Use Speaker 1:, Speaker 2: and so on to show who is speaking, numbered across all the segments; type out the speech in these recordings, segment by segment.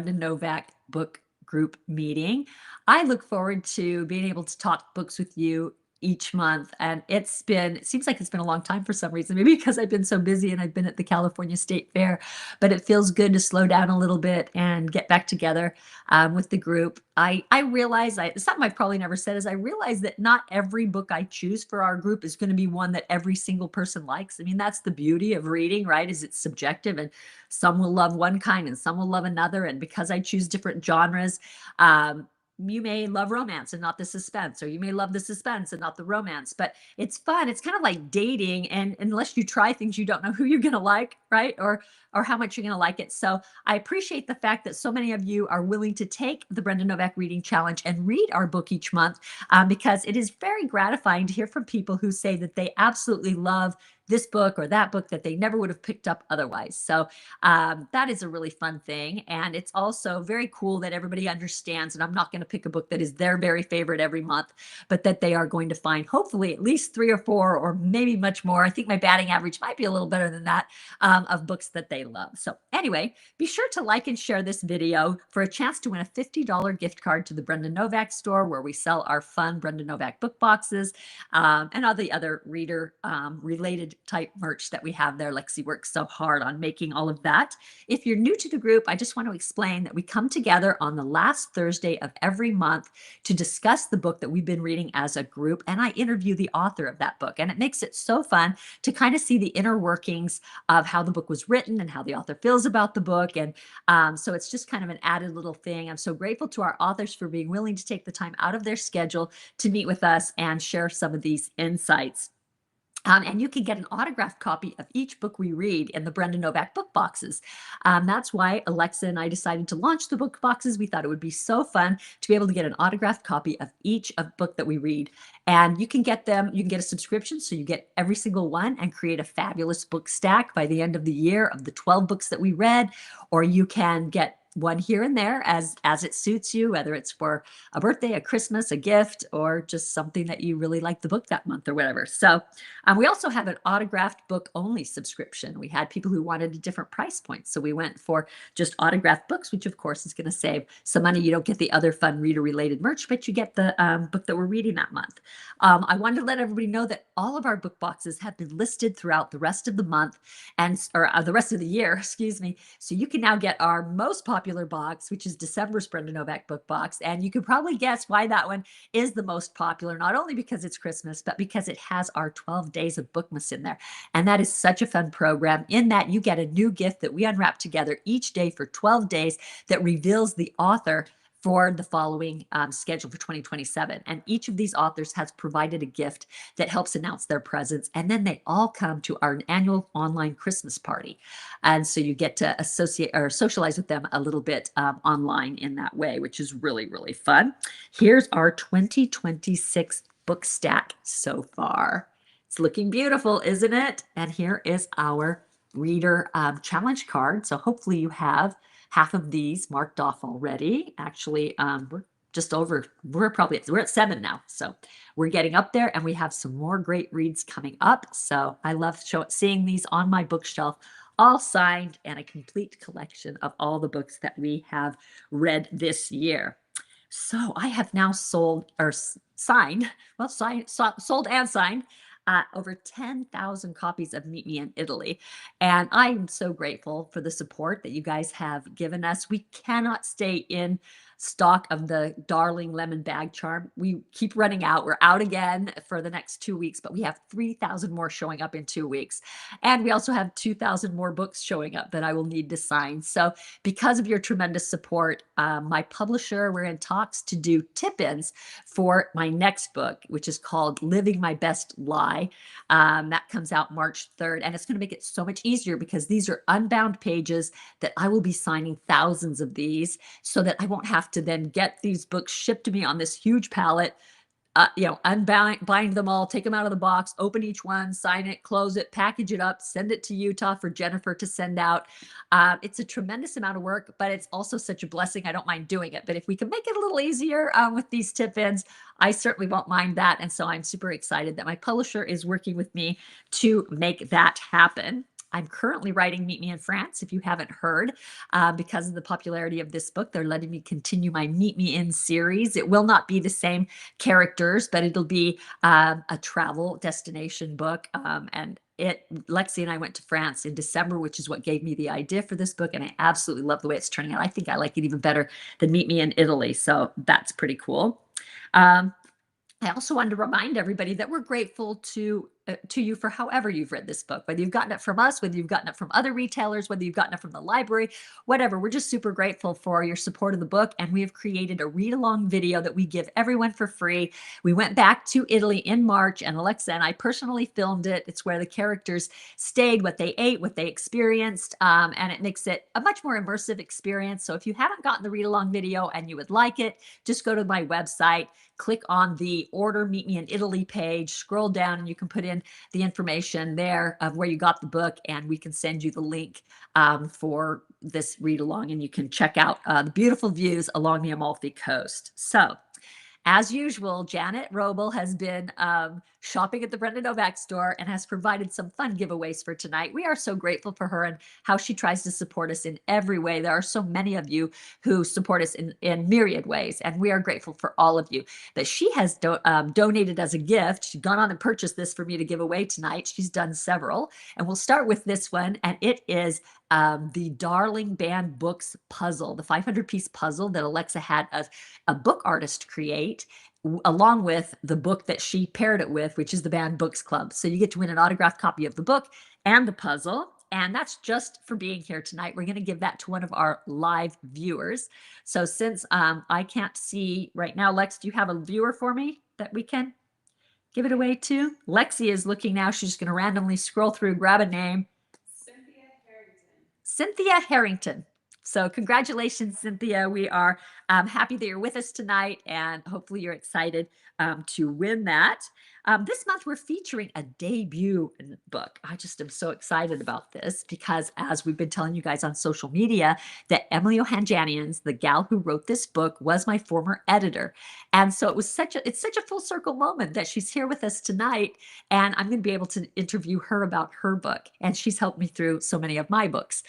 Speaker 1: Brendan Novak book group meeting. I look forward to being able to talk books with you each month. And it seems like it's been a long time for some reason, maybe because I've been so busy and I've been at the California State Fair, but it feels good to slow down a little bit and get back together with the group. I realize something I've probably never said is I realize that not every book I choose for our group is going to be one that every single person likes. I mean, that's the beauty of reading, right? Is it's subjective, and some will love one kind and some will love another. And because I choose different genres, you may love romance and not the suspense, or you may love the suspense and not the romance, but it's fun. It's kind of like dating. And unless you try things, you don't know who you're going to like, right? Or how much you're going to like it. So I appreciate the fact that so many of you are willing to take the Brendan Novak Reading Challenge and read our book each month, because it is very gratifying to hear from people who say that they absolutely love this book or that book that they never would have picked up otherwise. So that is a really fun thing. And it's also very cool that everybody understands, and I'm not going to pick a book that is their very favorite every month, but that they are going to find hopefully at least 3 or 4 or maybe much more. I think my batting average might be a little better than that, of books that they love. So anyway, be sure to like and share this video for a chance to win a $50 gift card to the Brendan Novak store, where we sell our fun Brendan Novak book boxes, and all the other reader related type merch that we have there. Lexi works so hard on making all of that. If you're new to the group, I just want to explain that we come together on the last Thursday of every month to discuss the book that we've been reading as a group, and I interview the author of that book. And it makes it so fun to kind of see the inner workings of how the book was written and how the author feels about the book. And so it's just kind of an added little thing. I'm so grateful to our authors for being willing to take the time out of their schedule to meet with us and share some of these insights. And you can get an autographed copy of each book we read in the Brendan Novak book boxes. That's why Alexa and I decided to launch the book boxes. We thought it would be so fun to be able to get an autographed copy of each book that we read. And you can get them, you can get a subscription, so you get every single one and create a fabulous book stack by the end of the year of the 12 books that we read, or you can get one here and there as it suits you, whether it's for a birthday, a Christmas, a gift, or just something that you really like the book that month or whatever. So we also have an autographed book only subscription. We had people who wanted a different price point, so we went for just autographed books, which of course is going to save some money. You don't get the other fun reader related merch, but you get the book that we're reading that month. I wanted to let everybody know that all of our book boxes have been listed throughout the rest of the month or the rest of the year, excuse me. So you can now get our most popular box, which is December's Brendan Novak book box. And you could probably guess why that one is the most popular, not only because it's Christmas, but because it has our 12 days of Bookmas in there. And that is such a fun program, in that you get a new gift that we unwrap together each day for 12 days that reveals the author for the following schedule for 2027. And each of these authors has provided a gift that helps announce their presence. And then they all come to our annual online Christmas party. And so you get to associate or socialize with them a little bit online in that way, which is really, really fun. Here's our 2026 book stack so far. It's looking beautiful, isn't it? And here is our reader challenge card. So hopefully you have half of these marked off already. Actually, we're just over, we're at 7 now. So we're getting up there, and we have some more great reads coming up. So I love seeing these on my bookshelf, all signed, and a complete collection of all the books that we have read this year. So I have now sold and signed over 10,000 copies of Meet Me in Italy. And I'm so grateful for the support that you guys have given us. We cannot stay in stock of the darling lemon bag charm. We keep running out. We're out again for the next 2 weeks, but we have 3,000 more showing up in 2 weeks. And we also have 2,000 more books showing up that I will need to sign. So because of your tremendous support, my publisher, we're in talks to do tip-ins for my next book, which is called Living My Best Lie. That comes out March 3rd, and it's going to make it so much easier because these are unbound pages that I will be signing thousands of these, so that I won't have to then get these books shipped to me on this huge pallet, bind them all, take them out of the box, open each one, sign it, close it, package it up, send it to Utah for Jennifer to send out. It's a tremendous amount of work, but it's also such a blessing. I don't mind doing it. But if we can make it a little easier with these tip-ins, I certainly won't mind that. And so I'm super excited that my publisher is working with me to make that happen. I'm currently writing Meet Me in France, if you haven't heard. Because of the popularity of this book, they're letting me continue my Meet Me in series. It will not be the same characters, but it'll be a travel destination book. And Lexi and I went to France in December, which is what gave me the idea for this book. And I absolutely love the way it's turning out. I think I like it even better than Meet Me in Italy. So that's pretty cool. I also wanted to remind everybody that we're grateful to you for however you've read this book, whether you've gotten it from us, whether you've gotten it from other retailers, whether you've gotten it from the library, whatever. We're just super grateful for your support of the book. And we have created a read-along video that we give everyone for free. We went back to Italy in March, and Alexa and I personally filmed it. It's where the characters stayed, what they ate, what they experienced, and it makes it a much more immersive experience. So if you haven't gotten the read-along video and you would like it, just go to my website, click on the Order Meet Me in Italy page, scroll down, and you can put in the information there of where you got the book, and we can send you the link for this read along, and you can check out the beautiful views along the Amalfi Coast. So, as usual, Janet Roble has been shopping at the Brenda Novak store and has provided some fun giveaways for tonight. We are so grateful for her and how she tries to support us in every way. There are so many of you who support us in myriad ways, and we are grateful for all of you. But she has donated as a gift. She's gone on and purchased this for me to give away tonight. She's done several, and we'll start with this one, and it is the Darling Band Books puzzle, the 500-piece puzzle that Alexa had a book artist create, along with the book that she paired it with, which is the Band Books Club. So you get to win an autographed copy of the book and the puzzle. And that's just for being here tonight. We're going to give that to one of our live viewers. So since I can't see right now, Lex, do you have a viewer for me that we can give it away to? Lexi is looking now. She's going to randomly scroll through, grab a name. Cynthia Harrington. So congratulations, Cynthia. We are happy that you're with us tonight, and hopefully you're excited to win that. This month, we're featuring a debut book. I just am so excited about this because, as we've been telling you guys on social media, that Emily Ohanjanians, the gal who wrote this book, was my former editor. And so it's such a full circle moment that she's here with us tonight, and I'm going to be able to interview her about her book. And she's helped me through so many of my books.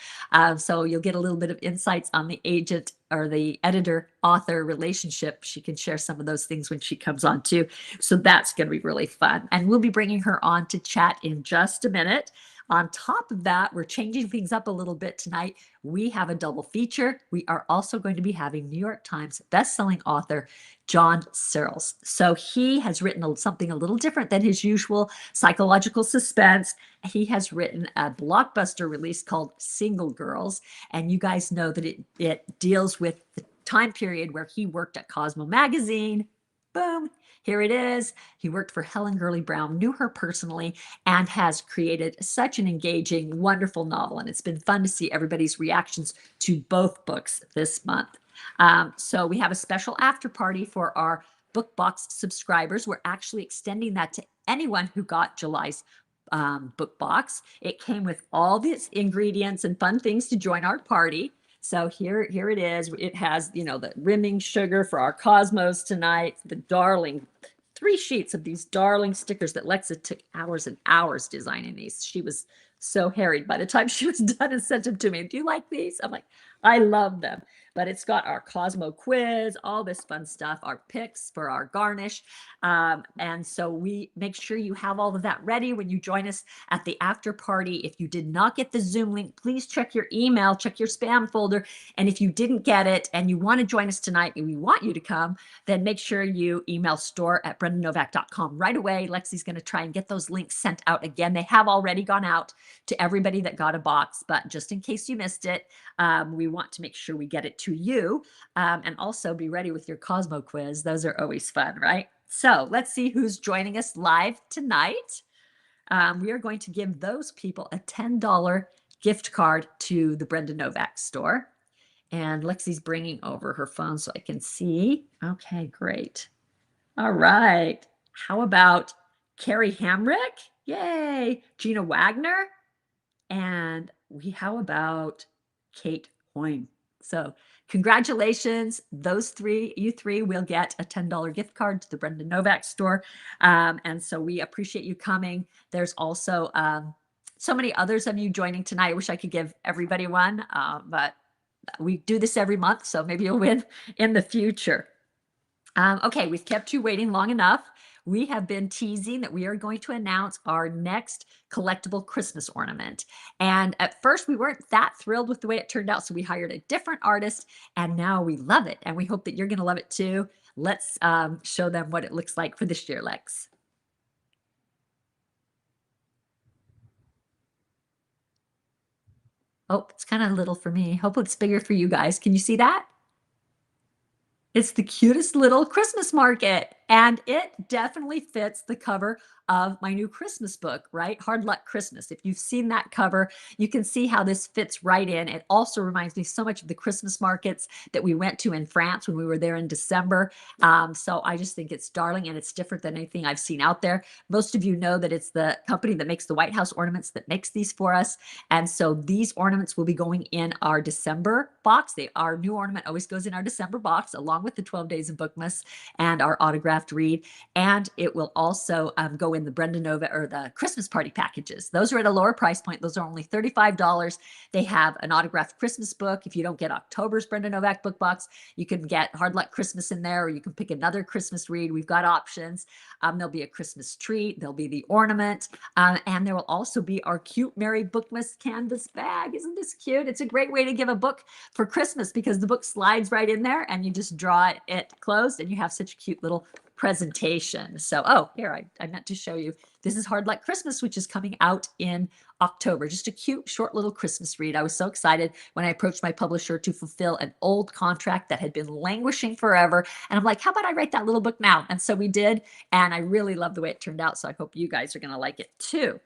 Speaker 1: So you'll get a little bit of insights on the agent or the editor-author relationship. She can share some of those things when she comes on too. So that's going to be really fun. And we'll be bringing her on to chat in just a minute. On top of that, we're changing things up a little bit tonight. We have a double feature. We are also going to be having New York Times bestselling author John Searles. So he has written something a little different than his usual psychological suspense. He has written a blockbuster release called Single Girls. And you guys know that it deals with the time period where he worked at Cosmo magazine. Boom. Here it is. He worked for Helen Gurley Brown, knew her personally, and has created such an engaging, wonderful novel. And it's been fun to see everybody's reactions to both books this month. So we have a special after party for our book box subscribers. We're actually extending that to anyone who got July's book box. It came with all these ingredients and fun things to join our party. So here it is. It has, the rimming sugar for our Cosmos tonight, the darling 3 sheets of these darling stickers that Lexa took hours and hours designing these. She was so harried by the time she was done and sent them to me. Do you like these? I'm like, I love them. But it's got our Cosmo quiz, all this fun stuff, our picks for our garnish. And so we make sure you have all of that ready when you join us at the after party. If you did not get the Zoom link, please check your email, check your spam folder. And if you didn't get it and you want to join us tonight and we want you to come, then make sure you email store@brendanovak.com right away. Lexi's going to try and get those links sent out again. They have already gone out to everybody that got a box, but just in case you missed it, we want to make sure we get it to you, and also be ready with your Cosmo quiz. Those are always fun, right? So let's see who's joining us live tonight. We are going to give those people a $10 gift card to the Brenda Novak store. And Lexi's bringing over her phone so I can see. Okay, great. All right. How about Carrie Hamrick? Yay. Gina Wagner. And how about Kate Hoyne? So congratulations, you three will get a $10 gift card to the Brenda Novak store. And so we appreciate you coming. There's also so many others of you joining tonight. I wish I could give everybody one, but we do this every month, so maybe you'll win in the future. Okay, we've kept you waiting long enough. We have been teasing that we are going to announce our next collectible Christmas ornament. And at first, we weren't that thrilled with the way it turned out, so we hired a different artist, and now we love it. And we hope that you're going to love it too. Let's show them what it looks like for this year, Lex. Oh, it's kind of little for me. Hope it's bigger for you guys. Can you see that? It's the cutest little Christmas market, and it definitely fits the cover of my new Christmas book, right? Hard Luck Christmas. If you've seen that cover, you can see how this fits right in. It also reminds me so much of the Christmas markets that we went to in France when we were there in December. So I just think it's darling, and it's different than anything I've seen out there. Most of you know that it's the company that makes the White House ornaments that makes these for us. And so these ornaments will be going in our December box. Our new ornament always goes in our December box, along with the 12 Days of Bookmas and our autographed read. And it will also go in the Brenda Nova or the Christmas party packages. Those are at a lower price point. Those are only $35. They have an autographed Christmas book. If you don't get October's Brenda Novak book box, you can get Hard Luck Christmas in there, or you can pick another Christmas read. We've got options. There'll be a Christmas treat. There'll be the ornament. And there will also be our cute Merry Bookmas canvas bag. Isn't this cute? It's a great way to give a book for Christmas because the book slides right in there and you just draw it closed and you have such a cute little presentation. So, oh, here, I meant to show you. This is Hard Luck Christmas, which is coming out in October. Just a cute, short little Christmas read. I was so excited when I approached my publisher to fulfill an old contract that had been languishing forever. And I'm like, how about I write that little book now? And so we did. And I really love the way it turned out. So I hope you guys are going to like it too.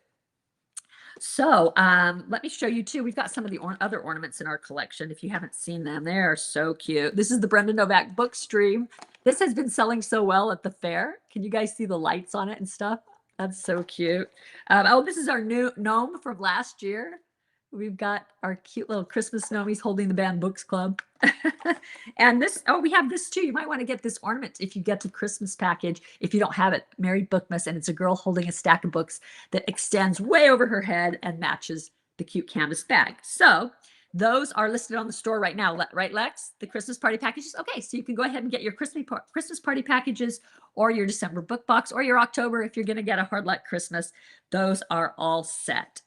Speaker 1: So let me show you too. We've got some of the other ornaments in our collection. If you haven't seen them, they're so cute. This is the Brenda Novak book stream. This has been selling so well at the fair. Can you guys see the lights on it and stuff? That's so cute. Oh, this is our new gnome from last year. We've got our cute little Christmas gnomies holding the band books club. And this, oh, we have this too. You might want to get this ornament if you get the Christmas package. If you don't have it, Merry Bookmas, and it's a girl holding a stack of books that extends way over her head and matches the cute canvas bag. So those are listed on the store right now, right, Lex? The Christmas party packages. Okay, so you can go ahead and get your Christmas party packages or your December book box or your October if you're going to get a Hard Luck Christmas. Those are all set.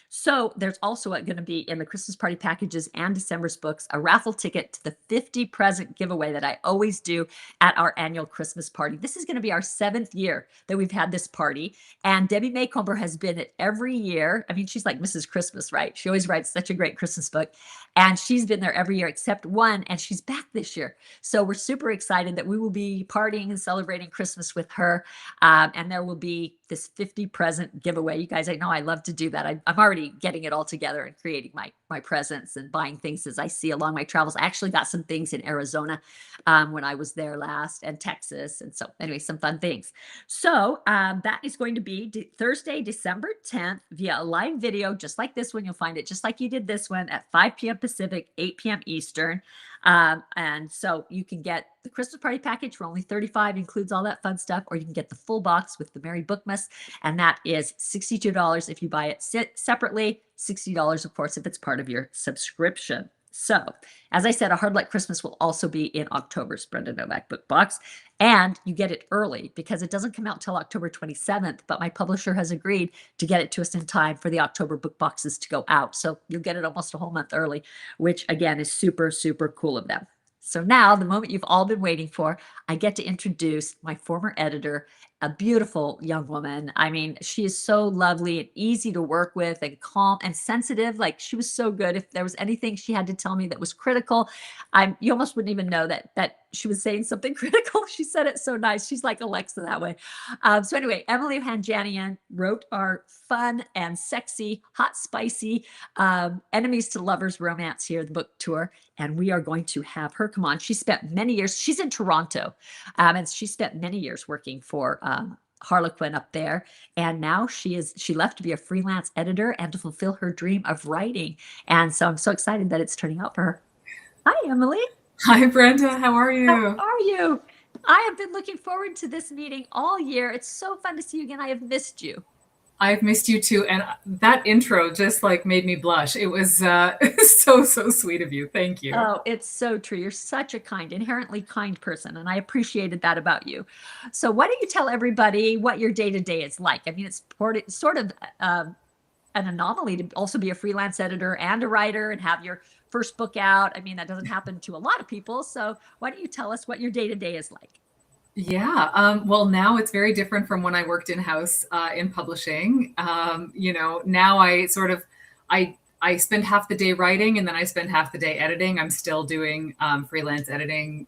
Speaker 1: So there's also going to be in the Christmas party packages and December's books a raffle ticket to the 50 present giveaway that I always do at our annual Christmas party. This is going to be our 7th year that we've had this party. And Debbie Maycomber has been at every year. I mean, she's like Mrs. Christmas, right? She always writes such a great Christmas book. And she's been there every year except one, and she's back this year. So we're super excited that we will be partying and celebrating Christmas with her. And there will be this 50 present giveaway. You guys, I know I love to do that. I'm already getting it all together and creating my presents and buying things as I see along my travels. I actually got some things in Arizona when I was there last, and Texas. And so anyway, some fun things. So that is going to be Thursday, December 10th via a live video, just like this one. You'll find it just like you did this one at 5 p.m. Pacific, 8 p.m. Eastern. And so you can get the Christmas party package for only $35, includes all that fun stuff, or you can get the full box with the Merry Bookmas, and that is $62 if you buy it separately, $60, of course, if it's part of your subscription. So, as I said, a Hard Luck Christmas will also be in October's Brenda Novak book box, and you get it early because it doesn't come out till October 27th, but my publisher has agreed to get it to us in time for the October book boxes to go out. So you'll get it almost a whole month early, which again is super, super cool of them. So now, the moment you've all been waiting for, I get to introduce my former editor, a beautiful young woman. I mean, she is so lovely and easy to work with and calm and sensitive. Like, she was so good. If there was anything she had to tell me that was critical, you almost wouldn't even know that she was saying something critical. She said it so nice. She's like Alexa that way. So anyway, Emily Ohanjanians wrote our fun and sexy, hot, spicy enemies to lovers romance here, the book tour. And we are going to have her come on. She spent many years, she's in Toronto, and she spent many years working for Harlequin up there. And now she left to be a freelance editor and to fulfill her dream of writing. And so I'm so excited that it's turning out for her. Hi, Emily.
Speaker 2: Hi, Brenda. How are you?
Speaker 1: How are you? I have been looking forward to this meeting all year. It's so fun to see you again. I have missed you.
Speaker 2: I've missed you too. And that intro just like made me blush. It was so sweet of you. Thank you.
Speaker 1: Oh, it's so true. You're such a kind, inherently kind person, and I appreciated that about you. So, why don't you tell everybody what your day to day is like? I mean, it's sort of an anomaly to also be a freelance editor and a writer and have your first book out. I mean, that doesn't happen to a lot of people. So, why don't you tell us what your day to day is like?
Speaker 2: Yeah. Well, now it's very different from when I worked in house in publishing. Now I spend half the day writing and then I spend half the day editing. I'm still doing freelance editing,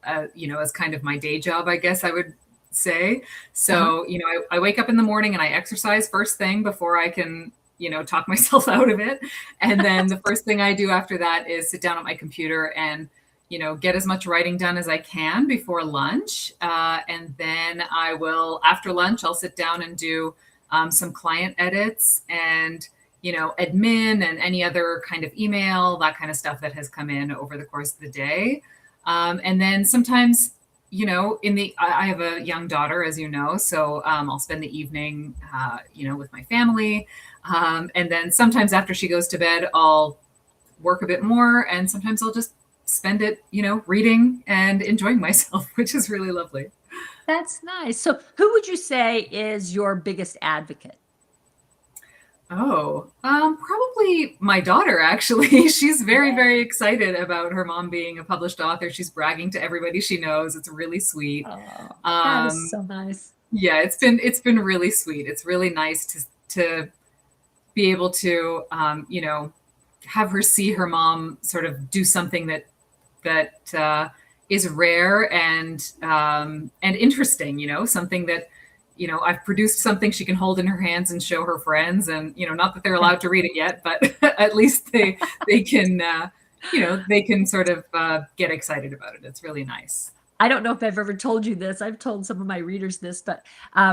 Speaker 2: as kind of my day job, I guess I would say.
Speaker 1: Uh-huh.
Speaker 2: So, I wake up in the morning and I exercise first thing before I can, talk myself out of it. And then the first thing I do after that is sit down at my computer and get as much writing done as I can before lunch. And then after lunch, I'll sit down and do some client edits and, admin and any other kind of email, that kind of stuff that has come in over the course of the day. And then sometimes, I have a young daughter, as you know, so I'll spend the evening, with my family. And then sometimes after she goes to bed, I'll work a bit more. And sometimes I'll just spend it, reading and enjoying myself, which is really lovely.
Speaker 1: That's nice. So, who would you say is your biggest advocate?
Speaker 2: Oh, probably my daughter, actually. She's very,
Speaker 1: Yeah.
Speaker 2: very excited about her mom being a published author. She's bragging to everybody she knows. It's really sweet.
Speaker 1: Oh, that is
Speaker 2: Um,
Speaker 1: so nice.
Speaker 2: yeah, it's been really sweet. It's really nice to be able to have her see her mom sort of do something that is rare and interesting. Something that I've produced something she can hold in her hands and show her friends, and not that they're allowed to read it yet, but at least they can they can sort of get excited about it. It's really nice.
Speaker 1: I don't know if I've ever told you this. I've told some of my readers this, but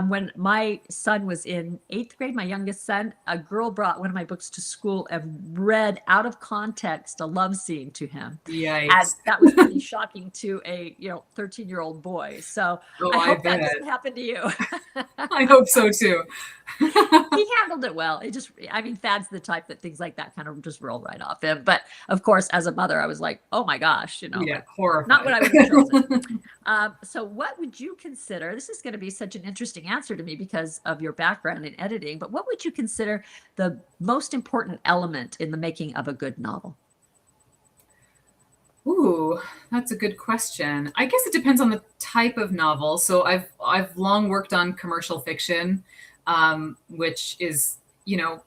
Speaker 1: when my son was in eighth grade, my youngest son, a girl brought one of my books to school and read out of context a love scene to him. And
Speaker 2: Yikes!
Speaker 1: that was pretty shocking to a 13-year-old boy. So
Speaker 2: Oh,
Speaker 1: I
Speaker 2: I
Speaker 1: hope that
Speaker 2: bet.
Speaker 1: doesn't happen to you.
Speaker 2: I hope so too.
Speaker 1: He handled it well. I mean, Thad's the type that things like that kind of just roll right off him. But of course, as a mother, I was like, oh my gosh,
Speaker 2: Yeah,
Speaker 1: like not what
Speaker 2: horrified.
Speaker 1: I would have chosen. So, what would you consider? This is going to be such an interesting answer to me because of your background in editing, but what would you consider the most important element in the making of a good novel?
Speaker 2: Ooh, that's a good question. I guess it depends on the type of novel. So I've long worked on commercial fiction, which is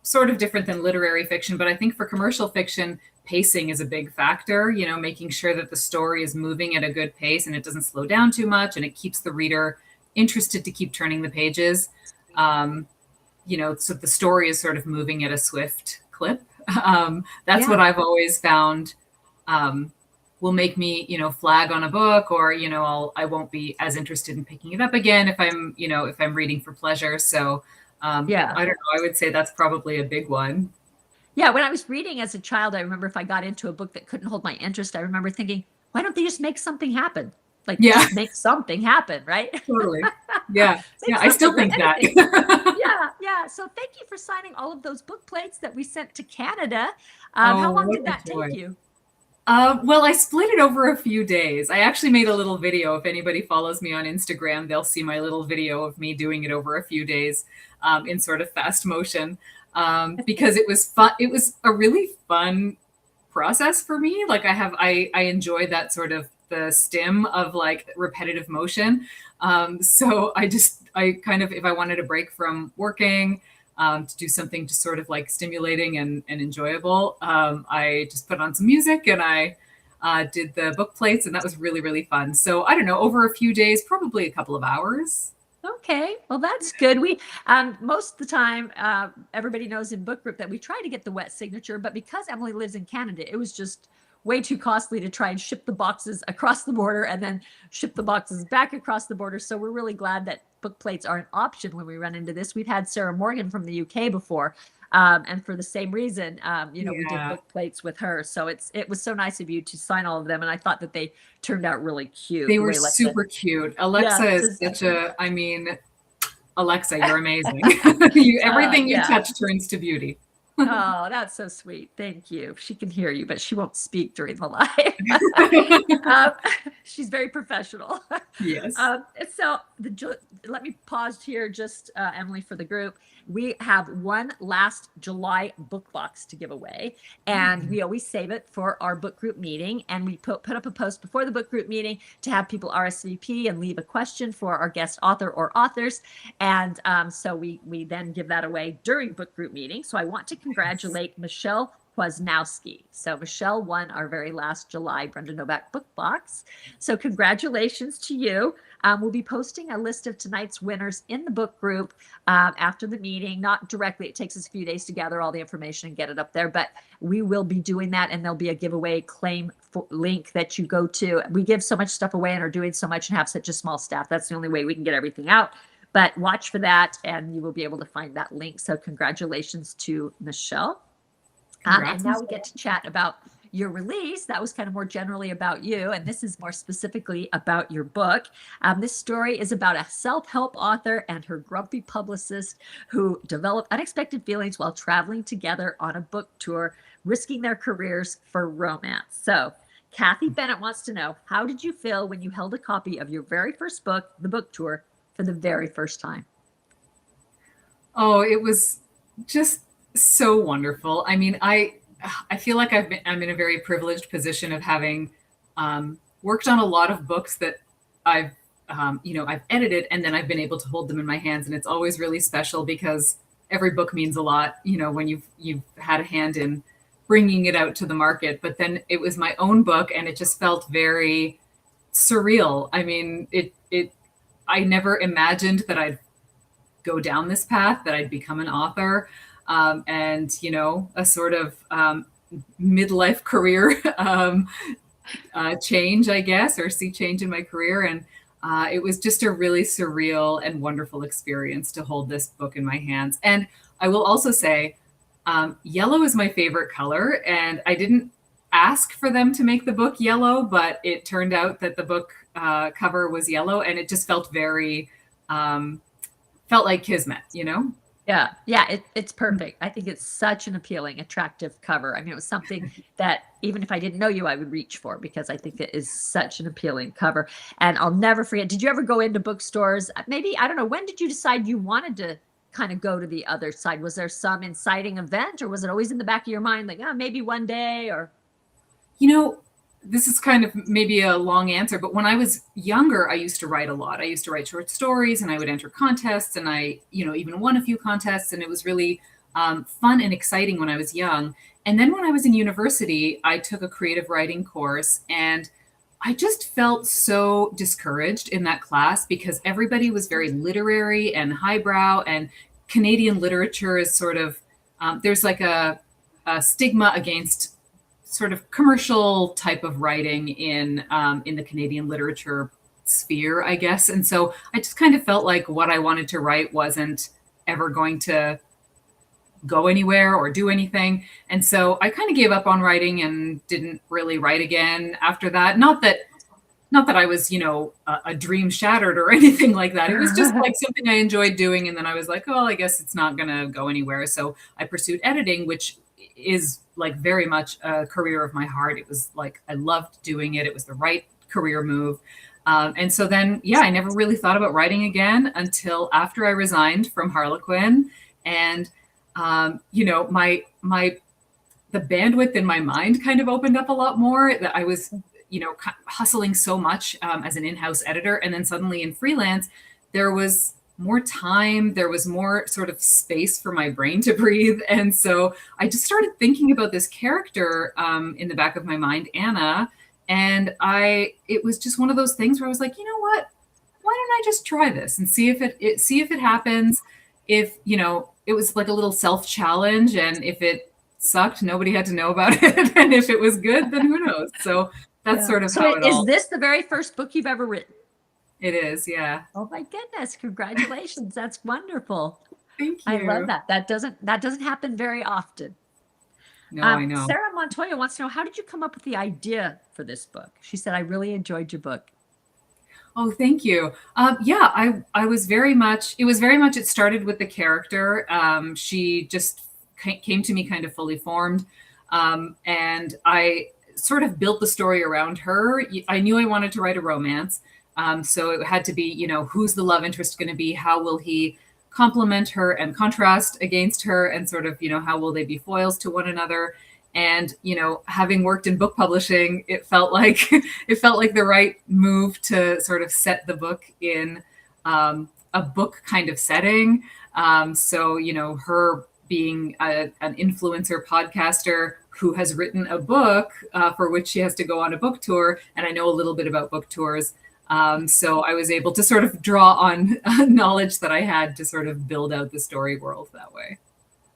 Speaker 2: sort of different than literary fiction. But I think for commercial fiction, pacing is a big factor. Making sure that the story is moving at a good pace and it doesn't slow down too much, and it keeps the reader interested to keep turning the pages. Um, so the story is sort of moving at a swift clip. That's what
Speaker 1: Yeah.
Speaker 2: I've always found. Um, will make me, flag on a book, or, I won't be as interested in picking it up again if I'm reading for pleasure. So,
Speaker 1: Yeah.
Speaker 2: I don't know. I would say that's probably a big one.
Speaker 1: Yeah, when I was reading as a child, I remember if I got into a book that couldn't hold my interest, I remember thinking, why don't they just make something happen? Like,
Speaker 2: Yeah,
Speaker 1: just make something happen, right?
Speaker 2: totally. Yeah.
Speaker 1: Make
Speaker 2: Yeah. I
Speaker 1: something
Speaker 2: still
Speaker 1: with
Speaker 2: think that.
Speaker 1: anything. Yeah, yeah. So thank you for signing all of those book plates that we sent to Canada.
Speaker 2: Oh,
Speaker 1: How long
Speaker 2: what
Speaker 1: did
Speaker 2: a
Speaker 1: that take
Speaker 2: joy.
Speaker 1: you?
Speaker 2: Well, I split it over a few days. I actually made a little video. If anybody follows me on Instagram, they'll see my little video of me doing it over a few days in sort of fast motion, because it was fun. It was a really fun process for me. Like I enjoy that sort of the stim of like repetitive motion. So I kind of, if I wanted a break from working, to do something just sort of like stimulating and enjoyable, I just put on some music and I did the book plates, and that was really, really fun. So I don't know, over a few days, probably a couple of hours.
Speaker 1: Okay, well that's good. We most of the time everybody knows in book group that we try to get the wet signature, but because Emily lives in Canada, it was just way too costly to try and ship the boxes across the border and then ship the boxes back across the border. So we're really glad that book plates are an option when we run into this. We've had Sarah Morgan from the UK before. And for the same reason, we did
Speaker 2: Yeah.
Speaker 1: book plates with her. So it was so nice of you to sign all of them. And I thought that they turned out really cute,
Speaker 2: They
Speaker 1: the
Speaker 2: were
Speaker 1: way like the
Speaker 2: super cute.
Speaker 1: yeah,
Speaker 2: Alexa is
Speaker 1: just
Speaker 2: such a, I mean, Alexa, you're amazing.
Speaker 1: Uh,
Speaker 2: Everything you
Speaker 1: yeah.
Speaker 2: touch turns to beauty.
Speaker 1: Oh, that's so sweet. Thank you. She can hear you, but she won't speak during the live. um, she's very professional.
Speaker 2: Yes.
Speaker 1: So let me pause here, just Emily, for the group. We have one last July book box to give away, and we always save it for our book group meeting. And we put up a post before the book group meeting to have people RSVP and leave a question for our guest author or authors. And so we then give that away during book group meeting. So I want to congratulate Michelle Kwasnowski. So Michelle won our very last July Brenda Novak book box. So congratulations to you. We'll be posting a list of tonight's winners in the book group after the meeting. Not directly, it takes us a few days to gather all the information and get it up there, but we will be doing that, and there'll be a giveaway claim link that you go to. We give so much stuff away and are doing so much and have such a small staff. That's the only way we can get everything out. But watch for that, and you will be able to find that link. So congratulations to Michelle. And now we get to chat about your release. That was kind of more generally about you, and this is more specifically about your book. This story is about a self-help author and her grumpy publicist who develop unexpected feelings while traveling together on a book tour, risking their careers for romance. So Kathy Bennett wants to know, how did you feel when you held a copy of your very first book, The Book Tour, for the very first time?
Speaker 2: Oh, it was just so wonderful. I mean, I feel like I'm in a very privileged position of having worked on a lot of books that I've I've edited, and then I've been able to hold them in my hands, and it's always really special because every book means a lot, when you've had a hand in bringing it out to the market. But then it was my own book, and it just felt very surreal. I mean, I never imagined that I'd go down this path, that I'd become an author, and a sort of midlife career change, I guess, or see change in my career. And it was just a really surreal and wonderful experience to hold this book in my hands. And I will also say, yellow is my favorite color, and I didn't ask for them to make the book yellow, but it turned out that the book cover was yellow, and it just felt very felt like kismet,
Speaker 1: Yeah, it's perfect. I think it's such an appealing, attractive cover. I mean, it was something that even if I didn't know you, I would reach for, because I think it is such an appealing cover. And I'll never forget, did you ever go into bookstores? Maybe, I don't know, when did you decide you wanted to kind of go to the other side? Was there some inciting event, or was it always in the back of your mind, like, oh, maybe one day? Or
Speaker 2: this is kind of maybe a long answer, but when I was younger, I used to write a lot. I used to write short stories, and I would enter contests, and I, even won a few contests, and it was really fun and exciting when I was young. And then when I was in university, I took a creative writing course, and I just felt so discouraged in that class because everybody was very literary and highbrow, and Canadian literature is sort of, there's like a stigma against sort of commercial type of writing in the Canadian literature sphere, I guess. And so I just kind of felt like what I wanted to write wasn't ever going to go anywhere or do anything. And so I kind of gave up on writing and didn't really write again after that. Not that I was, a dream shattered or anything like that. It was just like something I enjoyed doing. And then I was like, oh, I guess it's not going to go anywhere. So I pursued editing, which is like very much a career of my heart. It was like, I loved doing it. It was the right career move. And so then, I never really thought about writing again until after I resigned from Harlequin. And, the bandwidth in my mind kind of opened up a lot more, that I was, hustling so much as an in-house editor. And then suddenly in freelance, there was more time, there was more sort of space for my brain to breathe. And so I just started thinking about this character in the back of my mind, Anna. And it was just one of those things where I was like, you know what? Why don't I just try this and see if it happens? If, it was like a little self-challenge, and if it sucked, nobody had to know about it. And if it was good, then who knows? So that's sort of how it all.
Speaker 1: Is this the very first book you've ever written?
Speaker 2: It is, yeah.
Speaker 1: Oh my goodness! Congratulations! That's wonderful.
Speaker 2: Thank you.
Speaker 1: I love that. That doesn't happen very often.
Speaker 2: No, I know.
Speaker 1: Sarah Montoya wants to know, how did you come up with the idea for this book? She said, I really enjoyed your book.
Speaker 2: Oh, thank you. Yeah, I was very much, it was very much, it started with the character. She just came to me kind of fully formed. And I sort of built the story around her. I knew I wanted to write a romance. So it had to be, who's the love interest going to be? How will he complement her and contrast against her? And sort of, how will they be foils to one another? And having worked in book publishing, it felt like it felt like the right move to sort of set the book in a book kind of setting. So her being an influencer podcaster who has written a book for which she has to go on a book tour, and I know a little bit about book tours. So I was able to sort of draw on knowledge that I had to sort of build out the story world that way.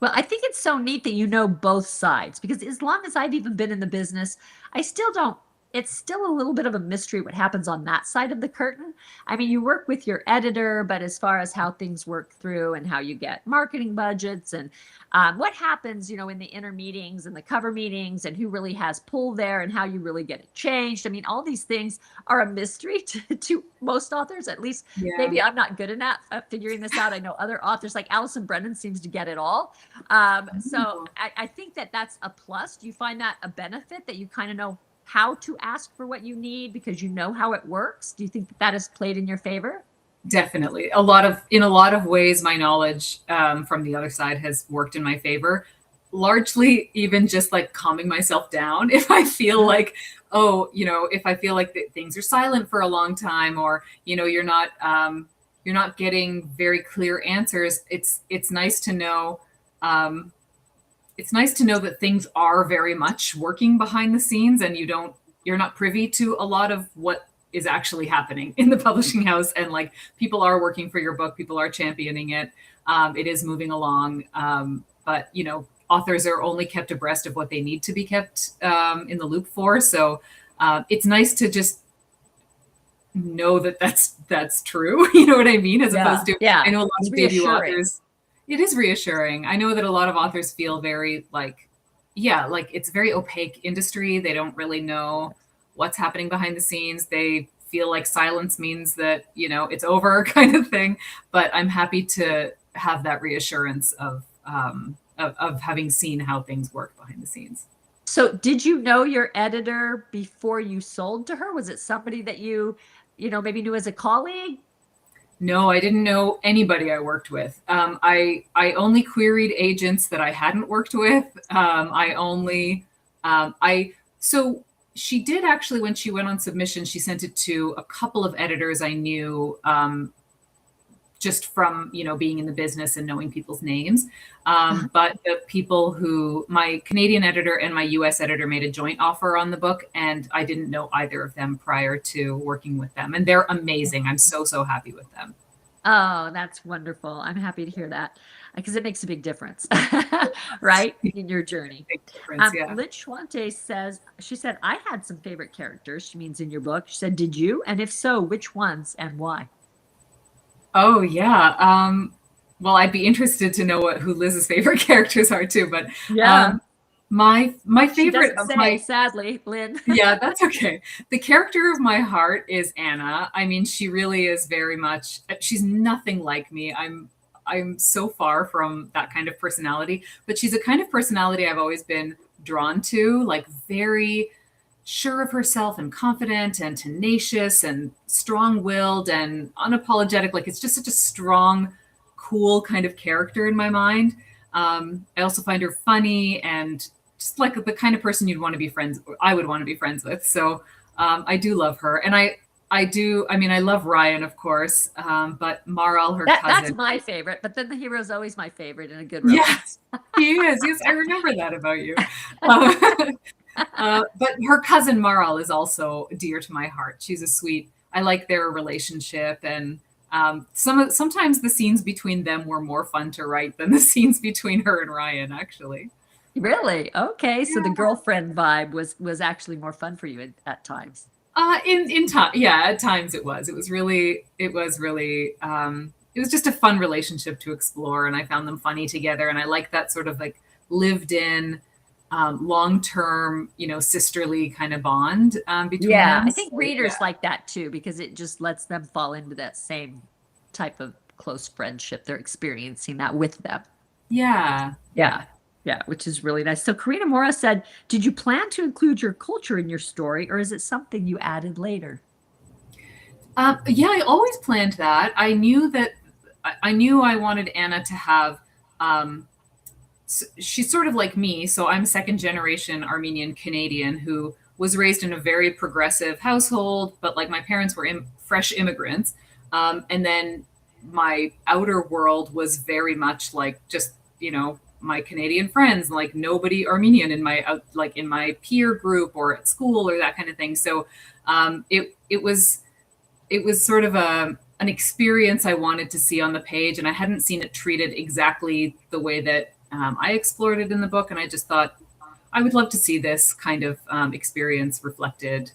Speaker 1: Well, I think it's so neat that you know both sides, because as long as I've even been in the business, I still don't, it's still a little bit of a mystery what happens on that side of the curtain. I mean, you work with your editor, but as far as how things work through and how you get marketing budgets and what happens, in the inner meetings and the cover meetings and who really has pull there and how you really get it changed. I mean, all these things are a mystery to most authors. At least
Speaker 2: Yeah.
Speaker 1: maybe I'm not good enough at figuring this out. I know other authors like Allison Brennan seems to get it all. So I think that that's a plus. Do you find that a benefit that you kind of know how to ask for what you need because you know how it works? Do you think that that has played in your favor?
Speaker 2: Definitely. In a lot of ways, my knowledge from the other side has worked in my favor. Largely, even just like calming myself down. If I feel like, if I feel like that things are silent for a long time, or you're not getting very clear answers. It's nice to know. It's nice to know that things are very much working behind the scenes, and you're not privy to a lot of what is actually happening in the publishing house. And like, people are working for your book, people are championing it. It is moving along. But authors are only kept abreast of what they need to be kept in the loop for. So it's nice to just know that that's true. You know what I mean? As opposed to,
Speaker 1: yeah,
Speaker 2: I know a lot
Speaker 1: it's
Speaker 2: of debut
Speaker 1: reassuring.
Speaker 2: authors, it is reassuring. I know that a lot of authors feel very like it's a very opaque industry. They don't really know what's happening behind the scenes. They feel like silence means that, it's over kind of thing. But I'm happy to have that reassurance of having seen how things work behind the scenes.
Speaker 1: So did you know your editor before you sold to her? Was it somebody that maybe knew as a colleague?
Speaker 2: No, I didn't know anybody I worked with. I only queried agents that I hadn't worked with. I only I so she did actually, when she went on submission, she sent it to a couple of editors I knew, just from being in the business and knowing people's names. But the people who, my Canadian editor and my US editor, made a joint offer on the book, and I didn't know either of them prior to working with them. And they're amazing. I'm so happy with them.
Speaker 1: Oh, that's wonderful. I'm happy to hear that because it makes a big difference, right, in your journey.
Speaker 2: Big difference, yeah.
Speaker 1: Lynn Schwante she said, I had some favorite characters. She means in your book. She said, did you? And if so, which ones and why?
Speaker 2: Oh yeah. Well, I'd be interested to know who Liz's favorite characters are too. But
Speaker 1: Yeah.
Speaker 2: My favorite
Speaker 1: of my sadly, Lynn.
Speaker 2: Yeah, that's okay. The character of my heart is Anna. I mean, she really is very much. She's nothing like me. I'm so far from that kind of personality, but she's a kind of personality I've always been drawn to. Like, very sure of herself and confident and tenacious and strong-willed and unapologetic. Like, it's just such a strong, cool kind of character in my mind. I also find her funny and just like the kind of person you'd want to be friends. I would want to be friends with. So I do love her, and I do. I mean, I love Ryan, of course, but Marl, her cousin.
Speaker 1: That's my favorite. But then the hero's always my favorite in a good way.
Speaker 2: Yes, he is. Yes, I remember that about you. But her cousin Marl is also dear to my heart. She's a sweet. I like their relationship, and sometimes the scenes between them were more fun to write than the scenes between her and Ryan, actually.
Speaker 1: Really? Okay. So the
Speaker 2: Yeah.
Speaker 1: girlfriend vibe was actually more fun for you at times.
Speaker 2: In time, yeah, at times it was. It was really. It was just a fun relationship to explore, and I found them funny together, and I like that sort of like lived in long-term, sisterly kind of bond between
Speaker 1: Yeah,
Speaker 2: them.
Speaker 1: I think
Speaker 2: So, yeah.
Speaker 1: readers like that too, because it just lets them fall into that same type of close friendship. They're experiencing that with them.
Speaker 2: Yeah.
Speaker 1: Yeah.
Speaker 2: Yeah.
Speaker 1: Yeah, which is really nice. So Karina Mora said, did you plan to include your culture in your story, or is it something you added later?
Speaker 2: Yeah, I always planned that. I knew I wanted Anna to have. Um, she's sort of like me, so I'm second generation Armenian Canadian who was raised in a very progressive household, but like my parents were fresh immigrants, and then my outer world was very much like just my Canadian friends, like nobody Armenian in my like in my peer group or at school or that kind of thing. So it was sort of an experience I wanted to see on the page, and I hadn't seen it treated exactly the way that I explored it in the book. And I just thought I would love to see this kind of experience reflected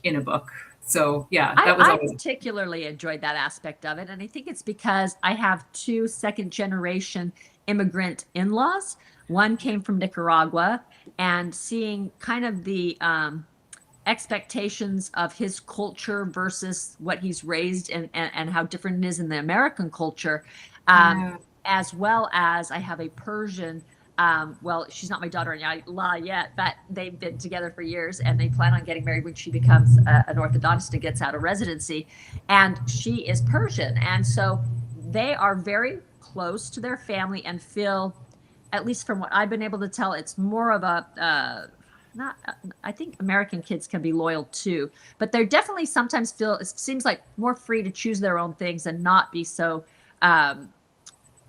Speaker 2: in a book. So yeah, that was
Speaker 1: I
Speaker 2: always.
Speaker 1: particularly enjoyed that aspect of it. And I think it's because I have two second generation immigrant in-laws. One came from Nicaragua, and seeing kind of the expectations of his culture versus what he's raised and how different it is in the American culture, um,
Speaker 2: Yeah.
Speaker 1: as well as I have a Persian. Well, she's not my daughter-in-law yet, but they've been together for years, and they plan on getting married when she becomes an orthodontist and gets out of residency. And she is Persian, and so they are very close to their family and feel, at least from what I've been able to tell, it's more of a not. I think American kids can be loyal too, but they're definitely sometimes feel it seems like more free to choose their own things and not be so um,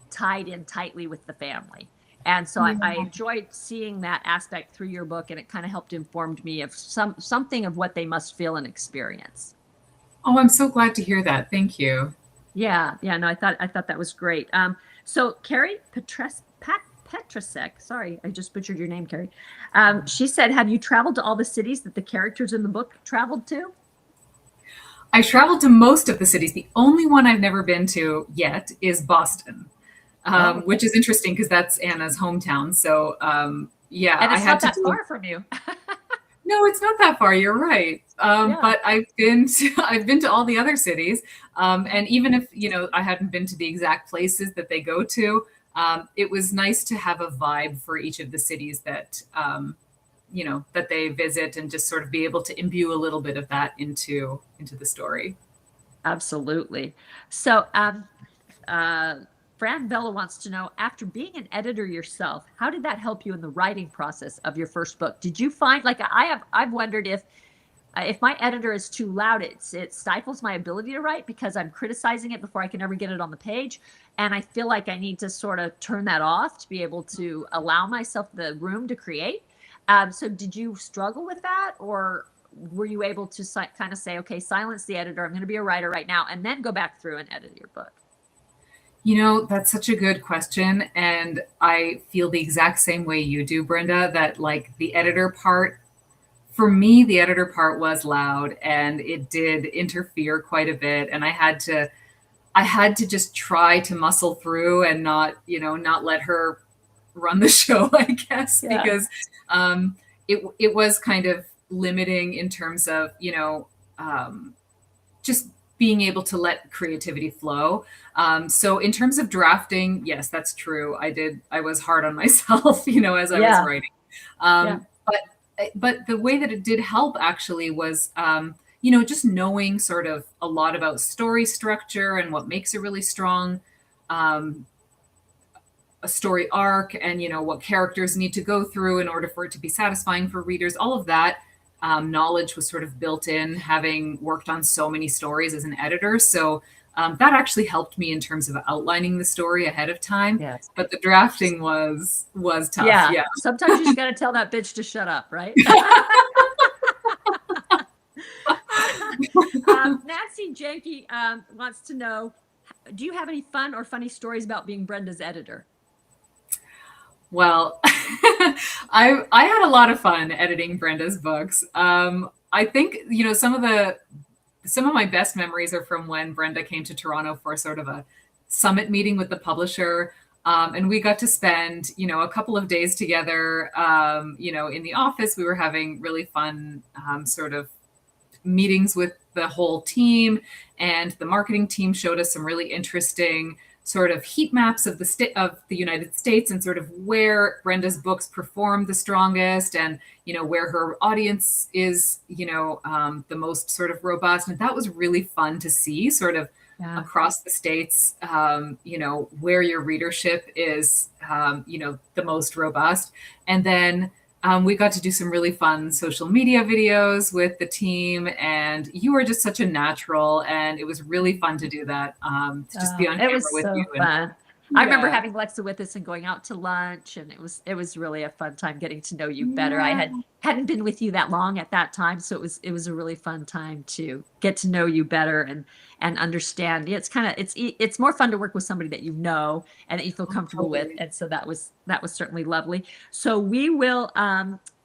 Speaker 1: tied in tightly with the family. And so I
Speaker 2: Yeah.
Speaker 1: enjoyed seeing that aspect through your book, and it kind of helped informed me of something of what they must feel and experience.
Speaker 2: Oh, I'm so glad to hear that. Thank you.
Speaker 1: Yeah, yeah, no, I thought that was great. So Carrie Petrasek, sorry, I just butchered your name, Carrie. She said, "Have you traveled to all the cities that the characters in the book traveled to?"
Speaker 2: I traveled to most of the cities. The only one I've never been to yet is Boston,
Speaker 1: Oh, okay.
Speaker 2: which is interesting because that's Anna's hometown. So yeah,
Speaker 1: And
Speaker 2: I
Speaker 1: it's
Speaker 2: had
Speaker 1: not
Speaker 2: to
Speaker 1: that
Speaker 2: do.
Speaker 1: far from you.
Speaker 2: No, it's not that far. You're right.
Speaker 1: Yeah.
Speaker 2: But I've been to all the other cities, and even if I hadn't been to the exact places that they go to, it was nice to have a vibe for each of the cities that they visit, and just sort of be able to imbue a little bit of that into the story.
Speaker 1: Absolutely. So, uh, Fran Bella wants to know, after being an editor yourself, how did that help you in the writing process of your first book? Did you find, like I've wondered if my editor is too loud, it stifles my ability to write because I'm criticizing it before I can ever get it on the page. And I feel like I need to sort of turn that off to be able to allow myself the room to create. So did you struggle with that, or were you able to kind of say, okay, silence the editor, I'm going to be a writer right now, and then go back through and edit your book?
Speaker 2: That's such a good question. And I feel the exact same way you do, Brenda, that like the editor part, for me, the editor part was loud and it did interfere quite a bit. And I had to just try to muscle through and not let her run the show, I guess,
Speaker 1: Yeah,
Speaker 2: because it was kind of limiting in terms of, just being able to let creativity flow. So in terms of drafting, yes, that's true. I was hard on myself, as I was
Speaker 1: yeah,
Speaker 2: writing.
Speaker 1: yeah.
Speaker 2: But the way that it did help actually was, just knowing sort of a lot about story structure and what makes a really strong um, a story arc, and what characters need to go through in order for it to be satisfying for readers. All of that knowledge was sort of built in, having worked on so many stories as an editor. So that actually helped me in terms of outlining the story ahead of time.
Speaker 1: Yes.
Speaker 2: But the drafting was tough.
Speaker 1: Yeah.
Speaker 2: Yeah.
Speaker 1: Sometimes you just got to tell that bitch to shut up, right? Nancy Janke wants to know, do you have any fun or funny stories about being Brenda's editor?
Speaker 2: Well, I had a lot of fun editing Brenda's books. I think some of my best memories are from when Brenda came to Toronto for sort of a summit meeting with the publisher. And we got to spend, a couple of days together, in the office. We were having really fun sort of meetings with the whole team, and the marketing team showed us some really interesting sort of heat maps of the state of the United States, and sort of where Brenda's books perform the strongest, and where her audience is the most sort of robust. And that was really fun to see, sort of
Speaker 1: Yeah.
Speaker 2: across the states, where your readership is the most robust. And then we got to do some really fun social media videos with the team, and you were just such a natural, and it was really fun to do that, to just be on
Speaker 1: It
Speaker 2: camera
Speaker 1: was
Speaker 2: with
Speaker 1: so
Speaker 2: you. And
Speaker 1: fun. I remember
Speaker 2: yeah,
Speaker 1: having Lexa with us and going out to lunch, and it was really a fun time getting to know you better. I
Speaker 2: yeah,
Speaker 1: hadn't been with you that long at that time, so it was a really fun time to get to know you better and understand. Yeah, it's more fun to work with somebody that you know and that you feel comfortable with,
Speaker 2: totally.
Speaker 1: and so that was certainly lovely. So we will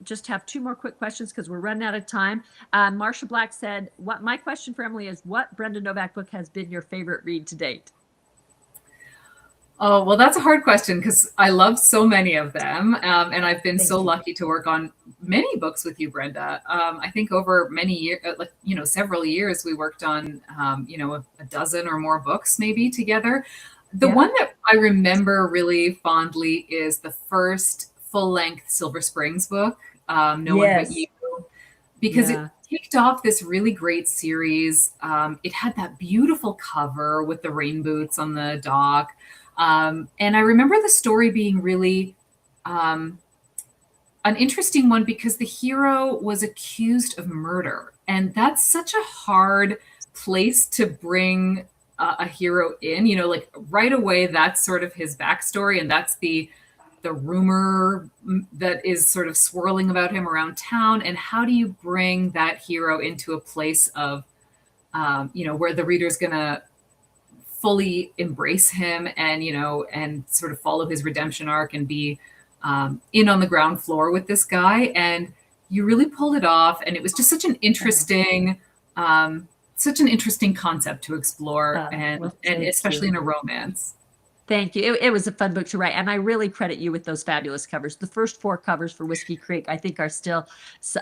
Speaker 1: just have two more quick questions because we're running out of time. Marsha Black said, "What my question for Emily is, what Brenda Novak book has been your favorite read to date?"
Speaker 2: Oh, well, that's a hard question because I love so many of them. And I've been so
Speaker 1: Thank you.
Speaker 2: lucky to work on many books with you, Brenda. I think over many years, like, several years, we worked on, a dozen or more books maybe together. The
Speaker 1: Yeah.
Speaker 2: one that I remember really fondly is the first full length Silver Springs book, No One But You,
Speaker 1: Yes.
Speaker 2: because it
Speaker 1: Yeah.
Speaker 2: kicked off this really great series. It had that beautiful cover with the rain boots on the dock. And I remember the story being really um, an interesting one because the hero was accused of murder. And that's such a hard place to bring a hero in, like right away, that's sort of his backstory. And that's the rumor that is sort of swirling about him around town. And how do you bring that hero into a place of, where the reader's going to fully embrace him, and and sort of follow his redemption arc, and be in on the ground floor with this guy. And you really pulled it off, and it was just
Speaker 1: Oh,
Speaker 2: such an interesting concept to explore,
Speaker 1: well,
Speaker 2: and
Speaker 1: thank
Speaker 2: especially
Speaker 1: you.
Speaker 2: in a romance.
Speaker 1: Thank you. It was a fun book to write, and I really credit you with those fabulous covers. The first four covers for Whiskey Creek, I think, are still,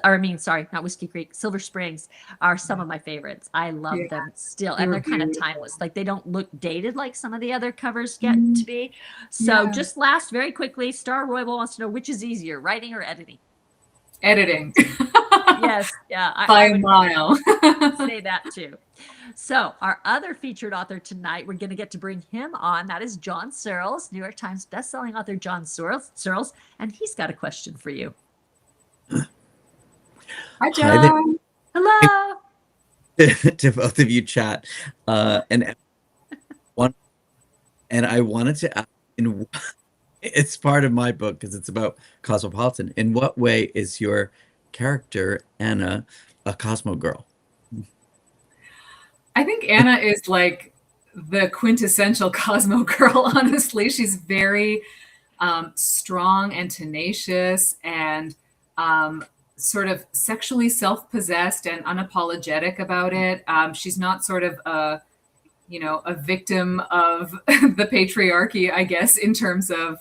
Speaker 1: or I mean, sorry, not Whiskey Creek, Silver Springs are some of my favorites. I
Speaker 2: Yeah,
Speaker 1: love them still,
Speaker 2: they
Speaker 1: and
Speaker 2: were
Speaker 1: they're kind of
Speaker 2: beautiful.
Speaker 1: timeless. Like they don't look dated like some of the other covers get
Speaker 2: Mm,
Speaker 1: to be. So,
Speaker 2: yeah,
Speaker 1: just last, very quickly, Star Royal wants to know which is easier, writing or editing?
Speaker 2: editing.
Speaker 1: Yes, yeah,
Speaker 2: By
Speaker 1: I
Speaker 2: a
Speaker 1: would
Speaker 2: mile.
Speaker 1: say that too. So, our other featured author tonight, we're going to get to bring him on. That is John Searles, New York Times bestselling author John Searles, and he's got a question for you.
Speaker 2: Hi,
Speaker 3: Hi there
Speaker 2: John.
Speaker 1: Hello.
Speaker 3: to both of you, chat. And one, and I wanted to ask, it's part of my book because it's about Cosmopolitan. In what way is your character Anna a Cosmo girl?
Speaker 2: I think Anna is like the quintessential Cosmo girl, honestly. She's very strong and tenacious, and um, sort of sexually self possessed and unapologetic about it. She's not sort of a victim of the patriarchy, I guess, in terms of,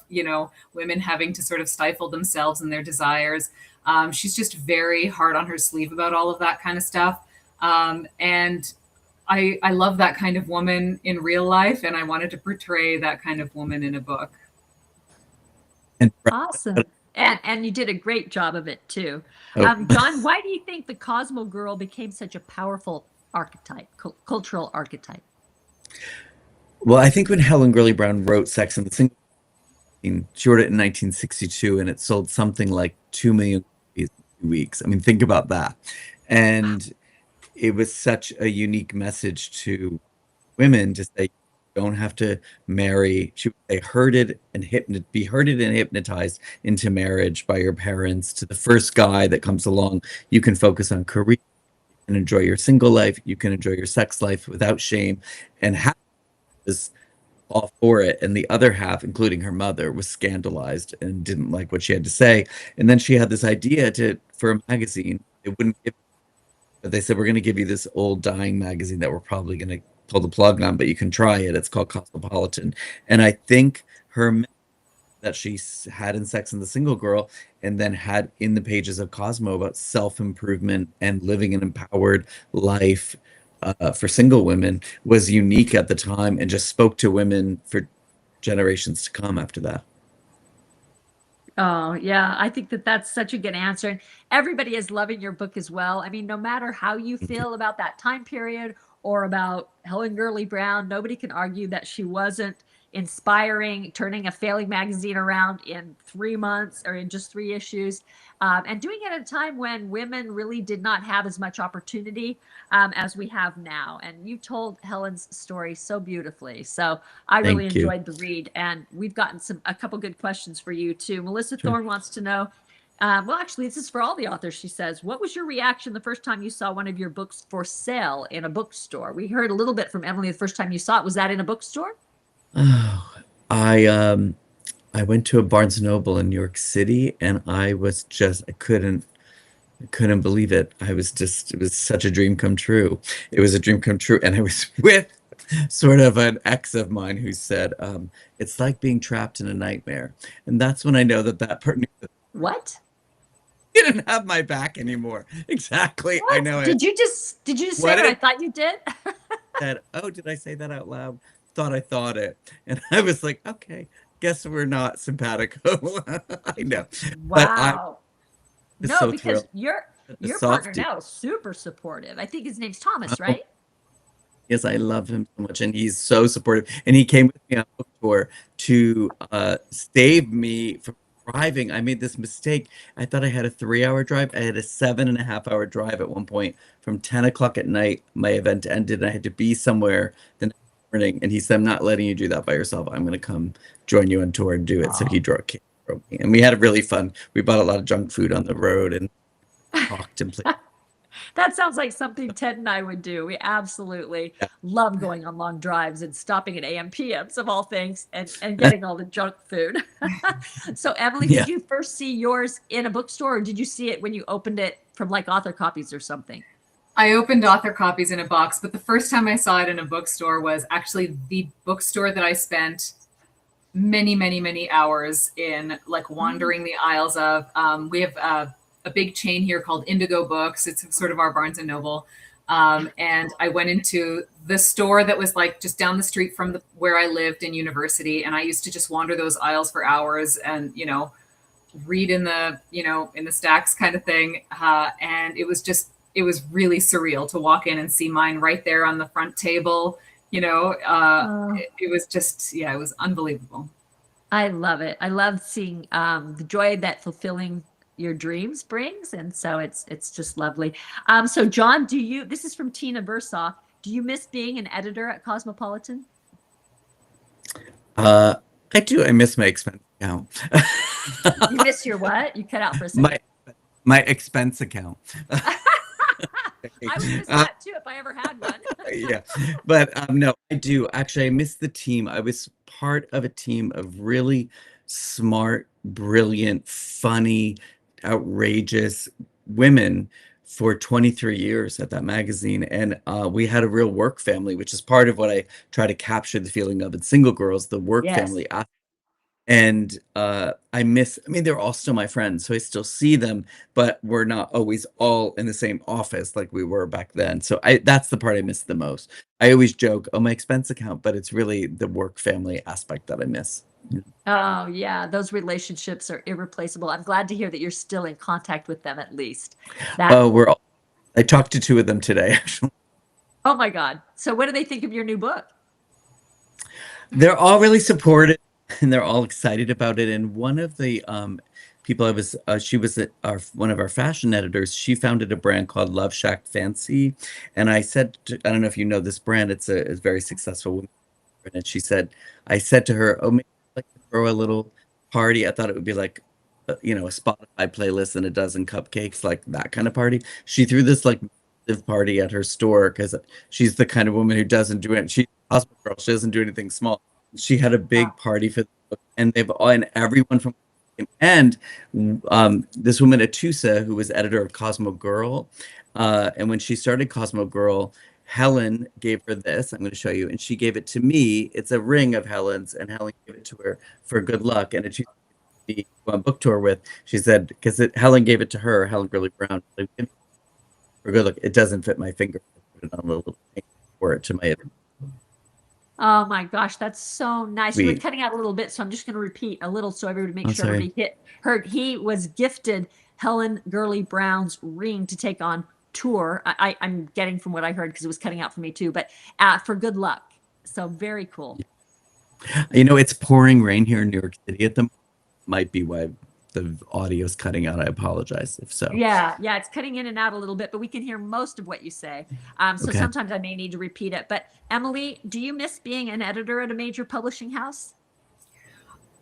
Speaker 2: women having to sort of stifle themselves and their desires. She's just very hard on her sleeve about all of that kind of stuff. And I love that kind of woman in real life, and I wanted to portray that kind of woman in a book.
Speaker 3: And
Speaker 1: Awesome. And you did a great job of it too.
Speaker 3: oh,
Speaker 1: John, why do you think the Cosmo girl became such a powerful archetype, cultural archetype?
Speaker 3: well, I think when Helen Gurley Brown wrote Sex and the Single, she wrote it in 1962, and it sold something like 2 million copies in 2 weeks. I mean, think about that. And it was such a unique message to women to say you don't have to marry. She would say be herded and hypnotized into marriage by your parents to the first guy that comes along. You can focus on career and enjoy your single life. You can enjoy your sex life without shame. And half was all for it, and the other half, including her mother, was scandalized and didn't like what she had to say. And then she had this idea to for a magazine. It wouldn't give, but they said we're going to give you this old dying magazine that we're probably going to pull the plug on, but you can try it. It's called Cosmopolitan. And I think her that she had in Sex and the Single Girl and then had in the pages of Cosmo about self-improvement and living an empowered life for single women was unique at the time and just spoke to women for generations to come after that.
Speaker 1: Oh, yeah. I think that that's such a good answer. And everybody is loving your book as well. I mean, no matter how you
Speaker 3: Thank you.
Speaker 1: feel about that time period or about Helen Gurley Brown, nobody can argue that she wasn't inspiring, turning a failing magazine around in 3 months or in just 3 issues, and doing it at a time when women really did not have as much opportunity as we have now. And you told Helen's story so beautifully. So I really
Speaker 3: Thank you.
Speaker 1: enjoyed the read, and we've gotten a couple good questions for you too. Melissa
Speaker 3: Sure.
Speaker 1: Thorne wants to know. Well, actually, this is for all the authors. She says, "What was your reaction the first time you saw one of your books for sale in a bookstore?" We heard a little bit from Emily the first time you saw it. Was that in a bookstore?
Speaker 3: Oh, I went to a Barnes and Noble in New York City, and I couldn't believe it. It was such a dream come true. It was a dream come true, and I was with sort of an ex of mine who said, "It's like being trapped in a nightmare," and that's when I know that that person
Speaker 1: What?
Speaker 3: didn't have my back anymore. Exactly. I
Speaker 1: What?
Speaker 3: know it.
Speaker 1: Did you just say
Speaker 3: What
Speaker 1: what I
Speaker 3: it
Speaker 1: thought you did?
Speaker 3: said, "Oh, did I say that out loud? Thought I thought it," and I was like, "Okay, guess we're not simpatico." I know, but I
Speaker 1: Wow.
Speaker 3: was
Speaker 1: No,
Speaker 3: so
Speaker 1: because
Speaker 3: thrilled. The
Speaker 1: your partner
Speaker 3: softie.
Speaker 1: now is super supportive. I think his name's Thomas, right?
Speaker 3: Yes, I love him so much, and he's so supportive. And he came with me on a book tour to save me from driving. I made this mistake. I thought I had a 3 hour drive. I had a 7.5 hour drive at one point. From 10 o'clock at night, my event ended, and I had to be somewhere the next morning. And he said, "I'm not letting you do that by yourself. I'm going to come join you on tour and do it." So he drove me, and we had a really fun. We bought a lot of junk food on the road and talked and played.
Speaker 1: That sounds like something Ted and I would do. We absolutely love going on long drives and stopping at AM PMs of all things and
Speaker 3: Yeah.
Speaker 1: getting all the junk food. So Emily,
Speaker 3: Yeah.
Speaker 1: did you first see yours in a bookstore or did you see it when you opened it from like author copies or something?
Speaker 2: I opened author copies in a box, but the first time I saw it in a bookstore was actually the bookstore that I spent many, many, many hours in, like wandering the aisles of. We have a big chain here called Indigo Books. It's sort of our Barnes and Noble. And I went into the store that was like just down the street from where I lived in university. And I used to just wander those aisles for hours and, read in the stacks kind of thing. And it was really surreal to walk in and see mine right there on the front table. It was just, yeah, it was unbelievable.
Speaker 1: I love it. I love seeing the joy that fulfilling your dreams brings, and so it's just lovely. So John, this is from Tina Bursaw. Do you miss being an editor at Cosmopolitan?
Speaker 3: I do. I miss my expense account.
Speaker 1: You miss your what? You cut out for a second.
Speaker 3: My expense account.
Speaker 1: I would miss that too if I ever had one.
Speaker 3: Yeah, but no, I do actually. I miss the team. I was part of a team of really smart, brilliant, funny, outrageous women for 23 years at that magazine, and we had a real work family, which is part of what I try to capture the feeling of in Single Girls, the work
Speaker 1: Yes.
Speaker 3: family. And I mean, they're all still my friends, so I still see them, but we're not always all in the same office like we were back then. So that's the part I miss the most. I always joke, "Oh, my expense account," but it's really the work family aspect that I miss.
Speaker 1: Oh yeah, those relationships are irreplaceable. I'm glad to hear that you're still in contact with them at least. That
Speaker 3: Oh, I talked to two of them today, actually.
Speaker 1: Oh my God. So what do they think of your new book?
Speaker 3: They're all really supportive and they're all excited about it. And one of the people she was one of our fashion editors. She founded a brand called Love Shack Fancy. And I I don't know if you know this brand, it's a very successful woman. And I said to her, "Oh, maybe I'd like to throw a little party." I thought it would be like, a Spotify playlist and a dozen cupcakes, like that kind of party. She threw this like massive party at her store because she's the kind of woman who doesn't do it. She's a hospital girl. She doesn't do anything small. She had a big party for the book, and and everyone from and this woman Atusa, who was editor of Cosmo Girl, and when she started Cosmo Girl, Helen gave her this. I'm going to show you, and she gave it to me. It's a ring of Helen's, and Helen gave it to her for good luck. And it's the book tour with. She said because Helen gave it to her, Helen Gurley Brown, like, for good luck. It doesn't fit my finger. Put it on a little thing for it to my
Speaker 1: Oh my gosh, that's so nice. You were
Speaker 3: sweet.
Speaker 1: cutting out a little bit, so I'm just going to repeat a little so everybody make
Speaker 3: Oh,
Speaker 1: sure
Speaker 3: sorry.
Speaker 1: everybody heard. He was gifted Helen Gurley Brown's ring to take on tour. I'm getting from what I heard because it was cutting out for me too, but for good luck. So very cool.
Speaker 3: You know, it's pouring rain here in New York City at the might be why the audio's cutting out. I apologize if so.
Speaker 1: Yeah, it's cutting in and out a little bit, but we can hear most of what you say. So
Speaker 3: Okay.
Speaker 1: sometimes I may need to repeat it. But Emily, do you miss being an editor at a major publishing house?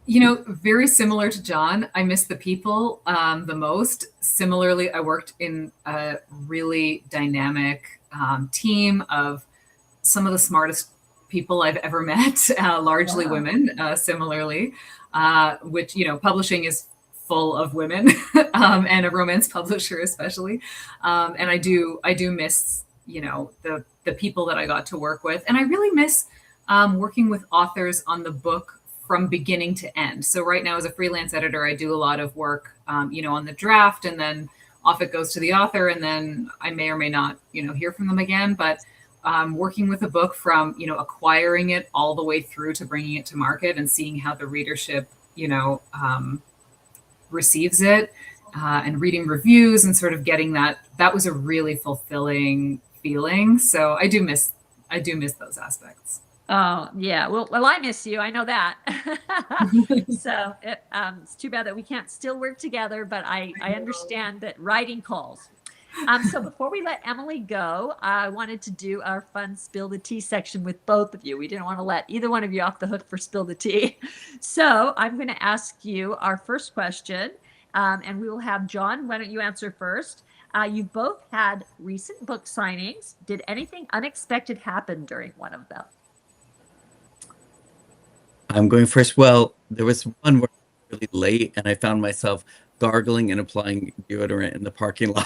Speaker 2: You know, very similar to John, I miss the people the most. Similarly, I worked in a really dynamic team of some of the smartest people I've ever met, largely
Speaker 1: Wow.
Speaker 2: women, similarly, which, you know, publishing is full of women and a romance publisher especially. And I do miss, you know, the people that I got to work with. And I really miss working with authors on the book from beginning to end. So right now as a freelance editor, I do a lot of work, you know, on the draft, and then off it goes to the author, and then I may or may not, you know, hear from them again. But working with a book from, you know, acquiring it all the way through to bringing it to market and seeing how the readership, you know, receives it, and reading reviews and sort of getting that was a really fulfilling feeling. So I do miss those aspects.
Speaker 1: Oh, yeah. Well, I miss you. I know that. So it's too bad that we can't still work together, but I understand that writing calls. So before we let Emily go, I wanted to do our fun spill the tea section with both of you. We didn't want to let either one of you off the hook for spill the tea. So I'm going to ask you our first question, and we will have John. Why don't you answer first? You've both had recent book signings. Did anything unexpected happen during one of them?
Speaker 3: I'm going first. Well, there was one where I was really late and I found myself gargling and applying deodorant in the parking lot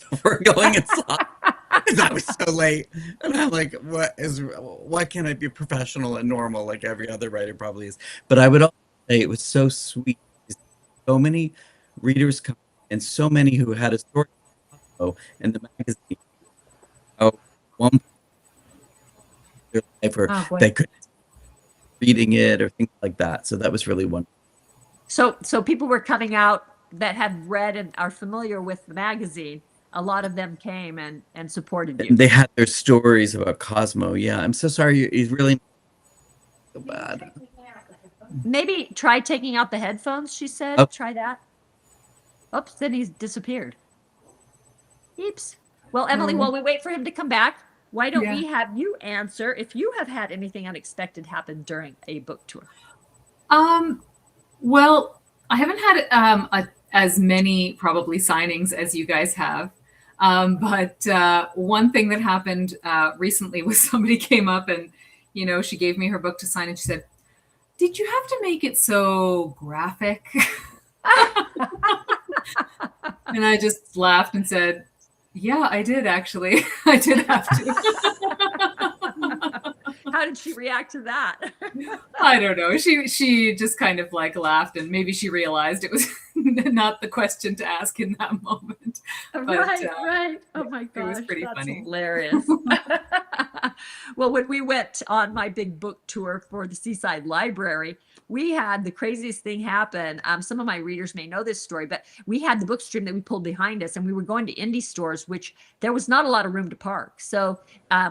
Speaker 3: before going inside. Because I was so late. And I'm like, why can't I be professional and normal like every other writer probably is? But I would also say it was so sweet. So many readers come and so many who had a story in the magazine. Oh, one point in their life where
Speaker 1: Oh boy.
Speaker 3: they could reading it or things like that. So that was really wonderful.
Speaker 1: So people were coming out that had read and are familiar with the magazine. A lot of them came and supported you.
Speaker 3: And they had their stories about Cosmo. Yeah, I'm so sorry. He's really so bad.
Speaker 1: Maybe try taking out the headphones, she said.
Speaker 3: Oh.
Speaker 1: Try that. Oops, then he's disappeared. Oops. Well, Emily, while we wait for him to come back, why don't we have you answer if you have had anything unexpected happen during a book tour?
Speaker 2: Well, I haven't had as many probably signings as you guys have. But one thing that happened recently was somebody came up and, you know, she gave me her book to sign and she said, "Did you have to make it so graphic?" And I just laughed and said, "Yeah, I did actually. I did have to."
Speaker 1: How did she react to that?
Speaker 2: I don't know. She just kind of like laughed, and maybe she realized it was not the question to ask in that moment. But,
Speaker 1: right. Oh my gosh,
Speaker 2: it was pretty
Speaker 1: that's
Speaker 2: funny.
Speaker 1: hilarious. Well, when we went on my big book tour for the Seaside Library, we had the craziest thing happen. Some of my readers may know this story, but we had the book stream that we pulled behind us, and we were going to indie stores, which there was not a lot of room to park. So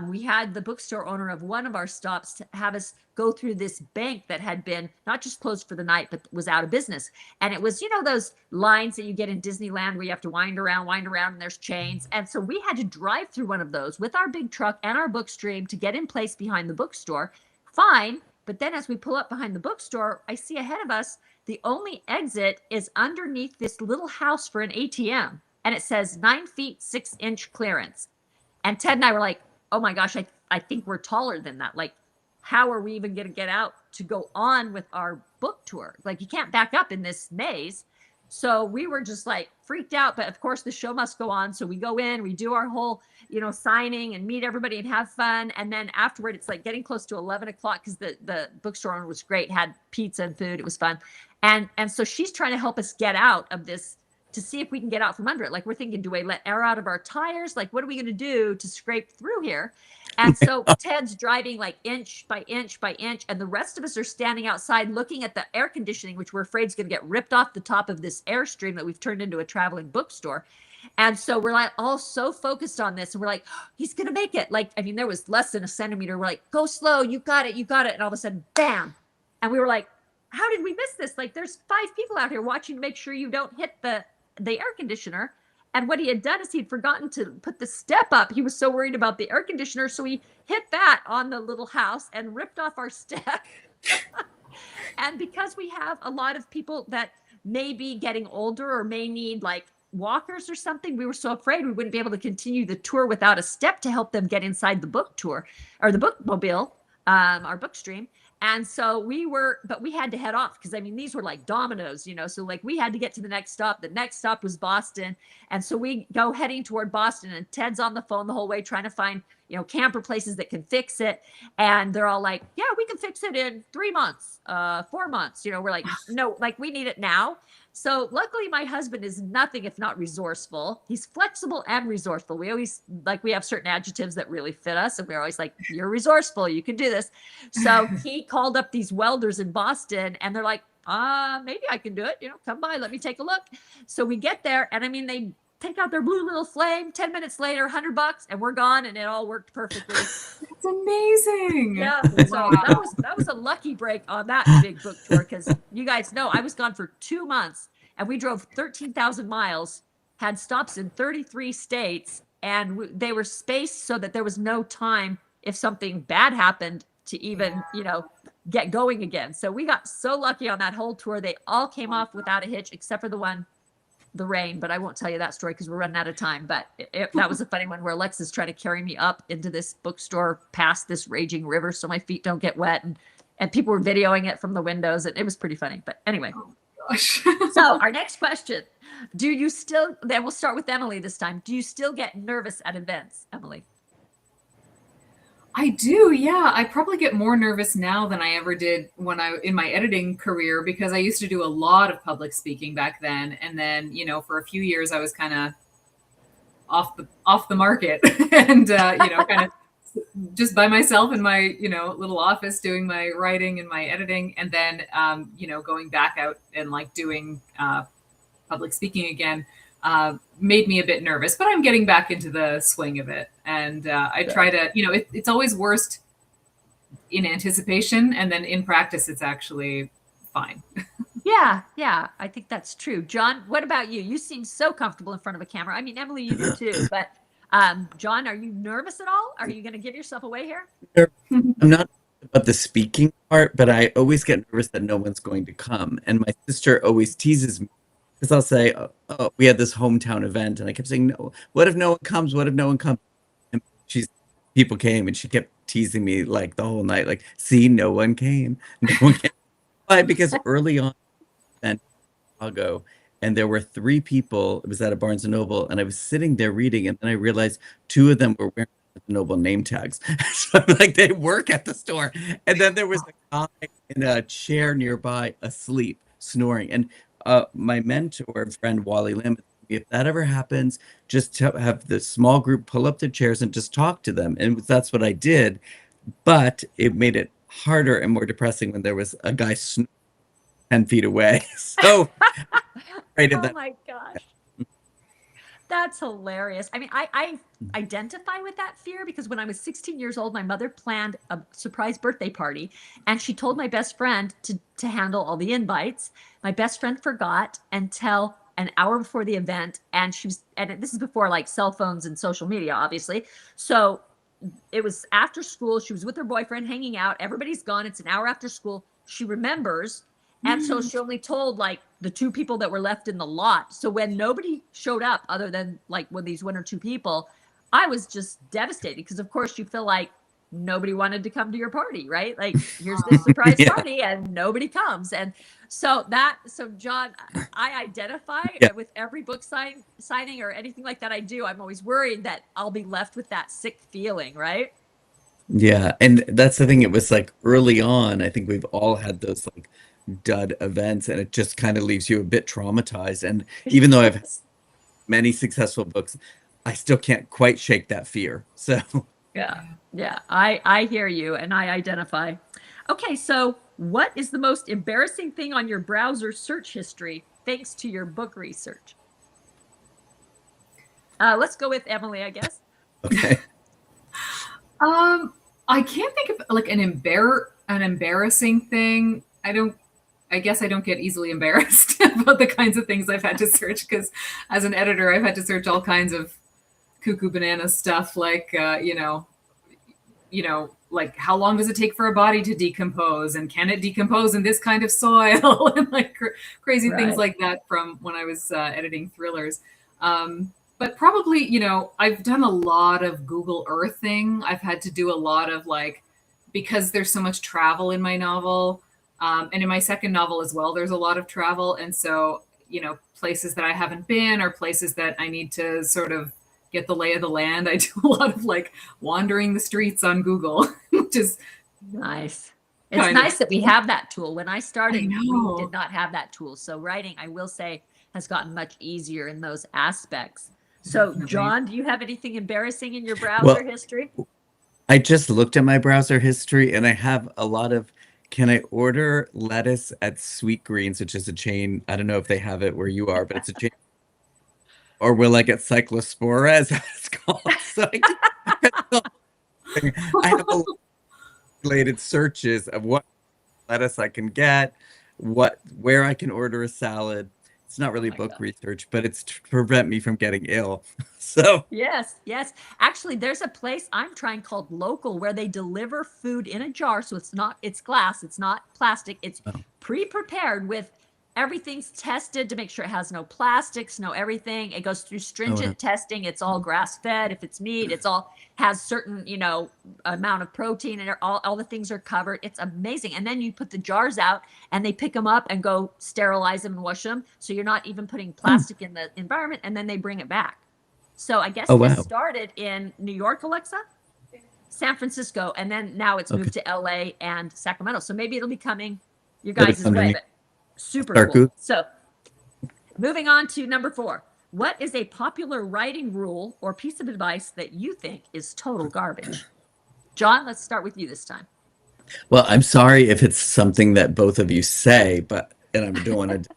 Speaker 1: we had the bookstore owner of one of our stops to have us go through this bank that had been not just closed for the night, but was out of business. And it was, you know, those lines that you get in Disneyland where you have to wind around, and there's chains. And so we had to drive through one of those with our big truck and our book stream to get in place behind the bookstore. Fine. But then as we pull up behind the bookstore, I see ahead of us, the only exit is underneath this little house for an ATM. And it says 9 feet, 6-inch clearance. And Ted and I were like, oh my gosh, I think we're taller than that. Like, how are we even going to get out to go on with our book tour? Like, you can't back up in this maze. So we were just like freaked out, but of course the show must go on. So we go in, we do our whole, signing and meet everybody and have fun. And then afterward, it's like getting close to 11 o'clock because the bookstore owner was great, had pizza and food. It was fun. And so she's trying to help us get out of this to see if we can get out from under it. Like we're thinking, do we let air out of our tires? Like, what are we going to do to scrape through here? And so Ted's driving like inch by inch by inch, and the rest of us are standing outside looking at the air conditioning, which we're afraid is going to get ripped off the top of this airstream that we've turned into a traveling bookstore. And so we're like all so focused on this, and we're like, oh, he's going to make it. Like, I mean, there was less than a centimeter. We're like, go slow, you got it, you got it. And all of a sudden, bam. And we were like, how did we miss this? Like, there's 5 people out here watching to make sure you don't hit the air conditioner. And what he had done is he'd forgotten to put the step up. He was so worried about the air conditioner. So he hit that on the little house and ripped off our step. And because we have a lot of people that may be getting older or may need like walkers or something, we were so afraid we wouldn't be able to continue the tour without a step to help them get inside the book tour or the bookmobile, our book stream. And so but we had to head off because I mean, these were like dominoes, so like we had to get to the next stop. The next stop was Boston. And so we go heading toward Boston, and Ted's on the phone the whole way trying to find, camper places that can fix it. And they're all like, yeah, we can fix it in 3 months, 4 months. We're like, no, like we need it now. So luckily my husband is nothing if not resourceful. He's flexible and resourceful. We always we have certain adjectives that really fit us. And we're always like, you're resourceful, you can do this. So he called up these welders in Boston, and they're like, maybe I can do it. Come by, let me take a look. So we get there, and I mean, they take out their blue little flame. 10 minutes later, $100, and we're gone, and it all worked perfectly.
Speaker 2: That's amazing.
Speaker 1: Yeah. So that was a lucky break on that big book tour, because you guys know I was gone for 2 months, and we drove 13,000 miles, had stops in 33 states, and they were spaced so that there was no time if something bad happened to even, get going again. So we got so lucky on that whole tour. They all came off without a hitch, except for the rain, but I won't tell you that story because we're running out of time. But that was a funny one where Alexa's trying to carry me up into this bookstore past this raging river so my feet don't get wet, and people were videoing it from the windows, and it was pretty funny. But anyway, so our next question, then we'll start with Emily this time. Do you still get nervous at events, Emily?
Speaker 2: I do, yeah. I probably get more nervous now than I ever did in my editing career, because I used to do a lot of public speaking back then. And then, for a few years I was kind of off the market and, kind of just by myself in my, little office doing my writing and my editing. And then, going back out and like doing public speaking again made me a bit nervous, but I'm getting back into the swing of it. And I try to, it's always worst in anticipation, and then in practice, it's actually fine.
Speaker 1: Yeah, I think that's true. John, what about you? You seem so comfortable in front of a camera. I mean, Emily, you do too, but John, are you nervous at all? Are you going to give yourself away here?
Speaker 3: I'm not about the speaking part, but I always get nervous that no one's going to come. And my sister always teases me, because I'll say, oh, we had this hometown event, and I kept saying, no, what if no one comes? What if no one comes? And people came, and she kept teasing me like the whole night, like, see, no one came. No one came. Why? Because early on in Chicago, and there were 3 people, it was at a Barnes & Noble, and I was sitting there reading, and then I realized 2 of them were wearing Noble name tags. So I'm like, they work at the store. And then there was a guy in a chair nearby asleep, snoring. And my mentor friend Wally Lim, if that ever happens, just have the small group pull up their chairs and just talk to them. And that's what I did. But it made it harder and more depressing when there was a guy snoring 10 feet away. So right
Speaker 1: oh my gosh. That's hilarious. I mean, I identify with that fear because when I was 16 years old, my mother planned a surprise birthday party, and she told my best friend to handle all the invites. My best friend forgot until an hour before the event, and this is before like cell phones and social media, obviously. So it was after school. She was with her boyfriend hanging out. Everybody's gone. It's an hour after school. She remembers. And so she only told like the 2 people that were left in the lot. So when nobody showed up other than like these 1 or 2 people, I was just devastated because of course you feel like nobody wanted to come to your party, right? Like, here's this surprise
Speaker 3: Yeah.
Speaker 1: party and nobody comes. And so John, I identify
Speaker 3: Yeah.
Speaker 1: with every book signing or anything like that I do. I'm always worried that I'll be left with that sick feeling, right?
Speaker 3: Yeah, and that's the thing. It was like early on, I think we've all had those like dud events, and it just kind of leaves you a bit traumatized. And even though I've had
Speaker 1: Yes.
Speaker 3: many successful books, I still can't quite shake that fear. So,
Speaker 1: Yeah. Yeah. I hear you and I identify. Okay, so what is the most embarrassing thing on your browser search history thanks to your book research? Let's go with Emily, I guess.
Speaker 3: okay.
Speaker 2: I can't think of like an embarrassing thing. I guess I don't get easily embarrassed about the kinds of things I've had to search, because as an editor, I've had to search all kinds of cuckoo banana stuff, like like how long does it take for a body to decompose, and can it decompose in this kind of soil, and like crazy things
Speaker 1: Right.
Speaker 2: like that from when I was editing thrillers. But probably, I've done a lot of Google Earthing. I've had to do a lot of like, because there's so much travel in my novel, and in my second novel as well, there's a lot of travel. And so, places that I haven't been, or places that I need to sort of get the lay of the land, I do a lot of like wandering the streets on Google, which is
Speaker 1: Nice. It's
Speaker 2: kind of,
Speaker 1: nice that we have that tool. When I
Speaker 2: I
Speaker 1: started, we did
Speaker 2: know.
Speaker 1: not have that tool. So writing, I will say, has gotten much easier in those aspects. So,
Speaker 2: Definitely.
Speaker 1: John, do you have anything embarrassing in your browser
Speaker 3: Well,
Speaker 1: history?
Speaker 3: I just looked at my browser history and I have a lot of, can I order lettuce at Sweet Greens, which is a chain. I don't know if they have it where you are, but it's a chain. Or will I get cyclospora, as it's called? So I have a related searches of what lettuce I can get, where I can order a salad. It's not
Speaker 1: Oh
Speaker 3: really
Speaker 1: my
Speaker 3: book
Speaker 1: gosh.
Speaker 3: research, but it's to prevent me from getting ill. So,
Speaker 1: Yes, yes. Actually, there's a place I'm trying called Local where they deliver food in a jar. So it's glass, it's not plastic. It's
Speaker 3: oh,
Speaker 1: pre-prepared with everything's tested to make sure it has no plastics, no everything. It goes through
Speaker 3: oh, wow.
Speaker 1: stringent testing. It's all grass-fed. If it's meat, it's all has certain, amount of protein and all the things are covered. It's amazing. And then you put the jars out and they pick them up and go sterilize them and wash them. So you're not even putting
Speaker 3: Oh,
Speaker 1: plastic in the environment, and then they bring it back. So I guess
Speaker 3: oh,
Speaker 1: this
Speaker 3: wow.
Speaker 1: started in New York, Alexa, San Francisco, and then now it's
Speaker 3: Okay.
Speaker 1: moved to LA and Sacramento. So maybe it'll be coming your
Speaker 3: It'll be
Speaker 1: guys' way,
Speaker 3: underneath.
Speaker 1: but super
Speaker 3: Start
Speaker 1: cool.
Speaker 3: Google.
Speaker 1: So moving on to number 4. What is a popular writing rule or piece of advice that you think is total garbage? John, let's start with you this time.
Speaker 3: Well, I'm sorry if it's something that both of you say, but and I don't want to.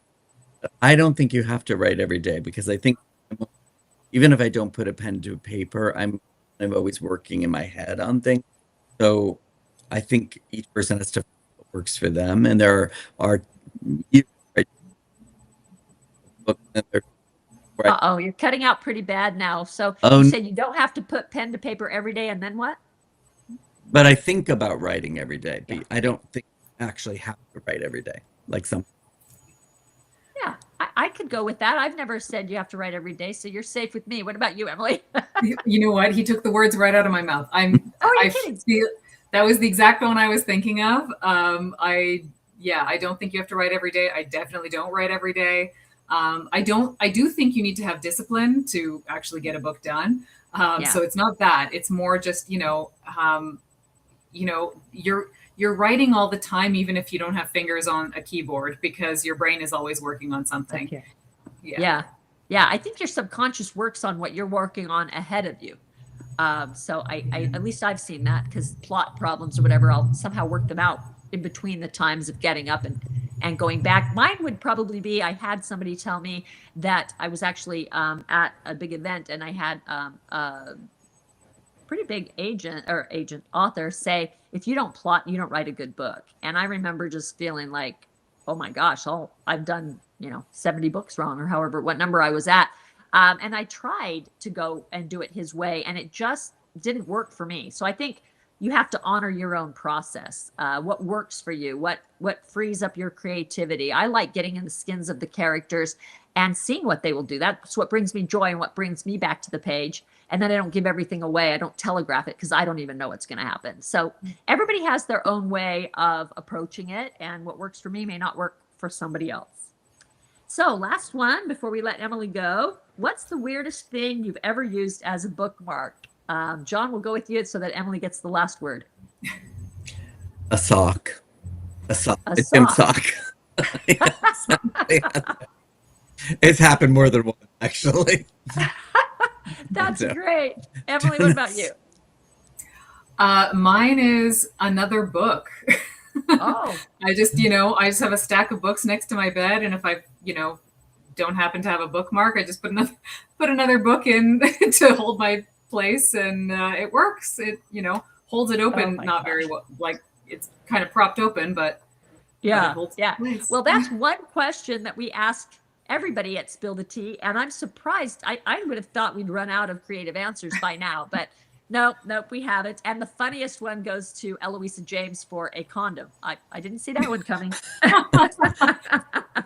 Speaker 3: I don't think you have to write every day because I think even if I don't put a pen to paper, I'm always working in my head on things. So I think each person has to find what works for them, and there are you write books and there right.
Speaker 1: Uh-oh, you're cutting out pretty bad now. So you
Speaker 3: Oh,
Speaker 1: said you don't have to put pen to paper every day, and then what?
Speaker 3: but I think about writing every day.
Speaker 1: Yeah.
Speaker 3: But I don't think I actually have to write every day. Like some.
Speaker 1: Yeah, I could go with that. I've never said you have to write every day, so you're safe with me. What about you, Emily?
Speaker 2: You know what? He took the words right out of my mouth.
Speaker 1: Oh, are you
Speaker 2: I
Speaker 1: kidding?
Speaker 2: feel that was the exact one I was thinking of. I don't think you have to write every day. I definitely don't write every day. I do think you need to have discipline to actually get a book done.
Speaker 1: Yeah,
Speaker 2: So it's not that. It's more just, you're writing all the time, even if you don't have fingers on a keyboard, because your brain is always working on something.
Speaker 1: okay.
Speaker 2: Yeah.
Speaker 1: Yeah, yeah. I think your subconscious works on what you're working on ahead of you. So I at least I've seen that because plot problems or whatever, I'll somehow work them out in between the times of getting up and going back. Mine would probably be I had somebody tell me that I was actually at a big event and I had a pretty big agent author say, if you don't plot, you don't write a good book. And I remember just feeling like, oh my gosh, I've done 70 books wrong or however what number I was at. And I tried to go and do it his way, and it just didn't work for me. So I think you have to honor your own process. What works for you? What frees up your creativity? I like getting in the skins of the characters and seeing what they will do. That's what brings me joy and what brings me back to the page. and then I don't give everything away. I don't telegraph it because I don't even know what's going to happen. So everybody has their own way of approaching it, and what works for me may not work for somebody else. So last one before we let Emily go. What's the weirdest thing you've ever used as a bookmark? John, we'll go with you so that Emily gets the last word.
Speaker 3: A sock. A sock.
Speaker 1: A
Speaker 3: A gym
Speaker 1: sock.
Speaker 3: sock. Yes. It's happened more than once, actually.
Speaker 1: That's
Speaker 3: So,
Speaker 1: great. Emily, what about you?
Speaker 2: Mine is another book.
Speaker 1: Oh,
Speaker 2: I just have a stack of books next to my bed, and if I, don't happen to have a bookmark, I just put another book in to hold my place, and it works. It holds it
Speaker 1: oh
Speaker 2: open,
Speaker 1: my
Speaker 2: not very
Speaker 1: gosh.
Speaker 2: well, like it's kind of propped open, but it
Speaker 1: Yeah,
Speaker 2: holds
Speaker 1: yeah.
Speaker 2: its place.
Speaker 1: Well, that's one question that we ask everybody at Spill the Tea, and I'm surprised. I would have thought we'd run out of creative answers by now, but nope, we haven't. And the funniest one goes to Eloisa James for a condom. I didn't see that one coming.
Speaker 2: I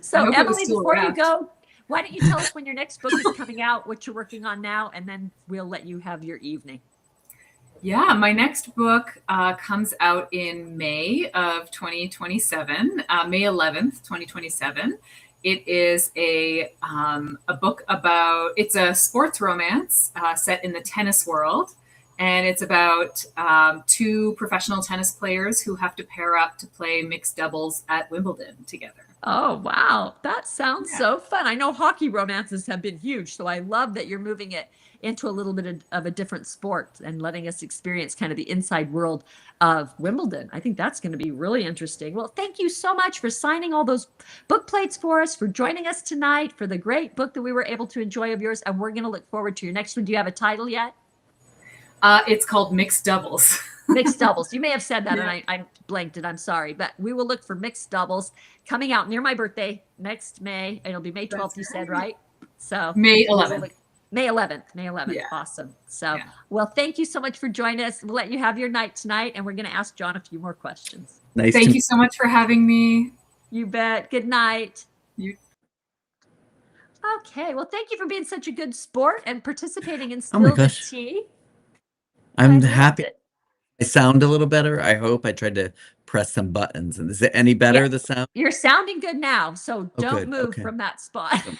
Speaker 1: So,
Speaker 2: hope it was
Speaker 1: Emily,
Speaker 2: still
Speaker 1: before you
Speaker 2: wrapped.
Speaker 1: go, why don't you tell us when your next book is coming out, what you're working on now, and then we'll let you have your evening.
Speaker 2: Yeah, my next book comes out in May of 2027, May 11th, 2027. It is a book it's a sports romance set in the tennis world. And it's about two professional tennis players who have to pair up to play mixed doubles at Wimbledon together.
Speaker 1: Oh, wow. That sounds
Speaker 2: Yeah.
Speaker 1: so fun. I know hockey romances have been huge, so I love that you're moving it into a little bit of a different sport and letting us experience kind of the inside world of Wimbledon. I think that's going to be really interesting. Well, thank you so much for signing all those book plates for us, for joining us tonight, for the great book that we were able to enjoy of yours, and we're going to look forward to your next one. Do you have a title yet?
Speaker 2: It's called Mixed Doubles.
Speaker 1: Mixed doubles. You may have said that,
Speaker 2: Yeah.
Speaker 1: and I blanked it. I'm sorry, but we will look for mixed doubles coming out near my birthday next May. It'll be May 12th. You said right. So
Speaker 2: May
Speaker 1: we'll
Speaker 2: 11th.
Speaker 1: May 11th. May 11th.
Speaker 2: Yeah.
Speaker 1: Awesome. So,
Speaker 2: Yeah.
Speaker 1: well, thank you so much for joining us. We'll let you have your night tonight, and we're going to ask John a few more questions.
Speaker 3: nice
Speaker 2: Thank
Speaker 3: to
Speaker 2: you so much for having me.
Speaker 1: You bet. Good night.
Speaker 2: You-
Speaker 1: Okay. Well, thank you for being such a good sport and participating in
Speaker 3: Oh my
Speaker 1: Spill the
Speaker 3: gosh.
Speaker 1: Tea.
Speaker 3: I'm
Speaker 1: I loved
Speaker 3: happy.
Speaker 1: it.
Speaker 3: I sound a little better. I hope I tried to press some buttons. And is it any better,
Speaker 1: Yeah.
Speaker 3: the sound?
Speaker 1: You're sounding good now, so
Speaker 3: Oh,
Speaker 1: don't
Speaker 3: good.
Speaker 1: move
Speaker 3: Okay.
Speaker 1: from that spot.
Speaker 3: Okay.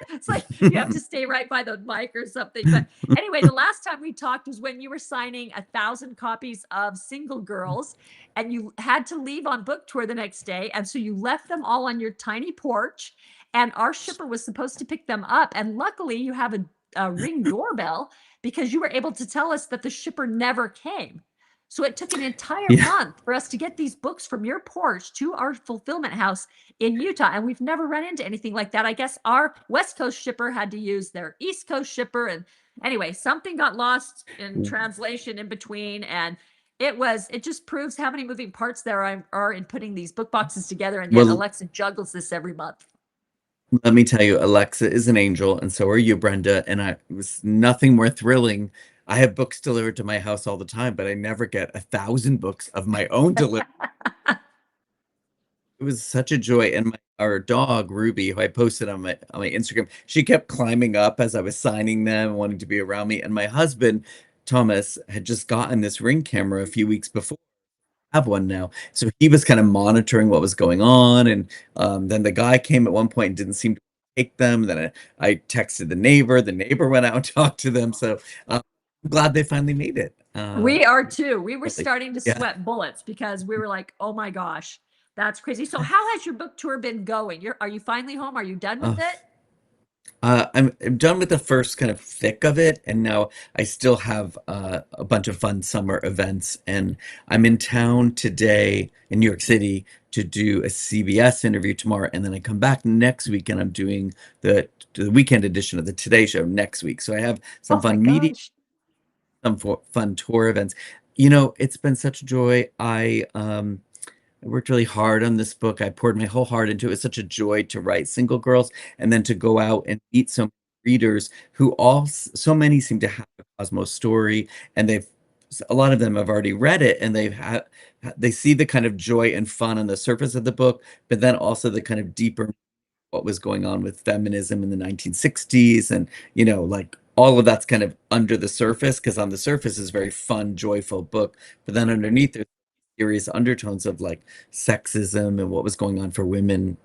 Speaker 1: It's like you have to stay right by the mic or something. But anyway, the last time we talked was when you were signing 1,000 copies of Single Girls, and you had to leave on book tour the next day. And so you left them all on your tiny porch, and our shipper was supposed to pick them up. And luckily, you have a Ring doorbell because you were able to tell us that the shipper never came. So it took an entire
Speaker 3: Yeah.
Speaker 1: month for us to get these books from your porch to our fulfillment house in Utah. And we've never run into anything like that. I guess our West Coast shipper had to use their East Coast shipper. And anyway, something got lost in translation in between. And it just proves how many moving parts there are in putting these book boxes together. And yet
Speaker 3: Well,
Speaker 1: Alexa juggles this every month.
Speaker 3: let me tell you, Alexa is an angel, and so are you, Brenda. And it was nothing more throilling. I have books delivered to my house all the time, but I never get 1,000 books of my own delivered. It was such a joy. And our dog, Ruby, who I posted on my Instagram, she kept climbing up as I was signing them, wanting to be around me. And my husband, Thomas, had just gotten this Ring camera a few weeks before. I have one now. So he was kind of monitoring what was going on. And then the guy came at one point and didn't seem to take them. Then I texted the neighbor. The neighbor went out and talked to them. So I'm glad they finally made it.
Speaker 1: We are too. We were
Speaker 3: really,
Speaker 1: starting to
Speaker 3: yeah.
Speaker 1: sweat bullets because we were like, oh my gosh, that's crazy. So how has your book tour been going? Are you finally home? Are you done with
Speaker 3: Oh,
Speaker 1: it?
Speaker 3: I'm done with the first kind of thick of it, and now I still have a bunch of fun summer events. And I'm in town today in New York City to do a CBS interview tomorrow, and then I come back next week, and I'm doing the weekend edition of the Today Show next week. So I have some
Speaker 1: Oh my
Speaker 3: fun media,
Speaker 1: gosh.
Speaker 3: some fun tour events. It's been such a joy. I worked really hard on this book. I poured my whole heart into it. It's such a joy to write Single Girls and then to go out and meet so many readers who so many seem to have a Cosmos story, and a lot of them have already read it, and they see the kind of joy and fun on the surface of the book, but then also the kind of deeper what was going on with feminism in the 1960s and like all of that's kind of under the surface, because on the surface is a very fun, joyful book, but then underneath there's serious undertones of like sexism and what was going on for women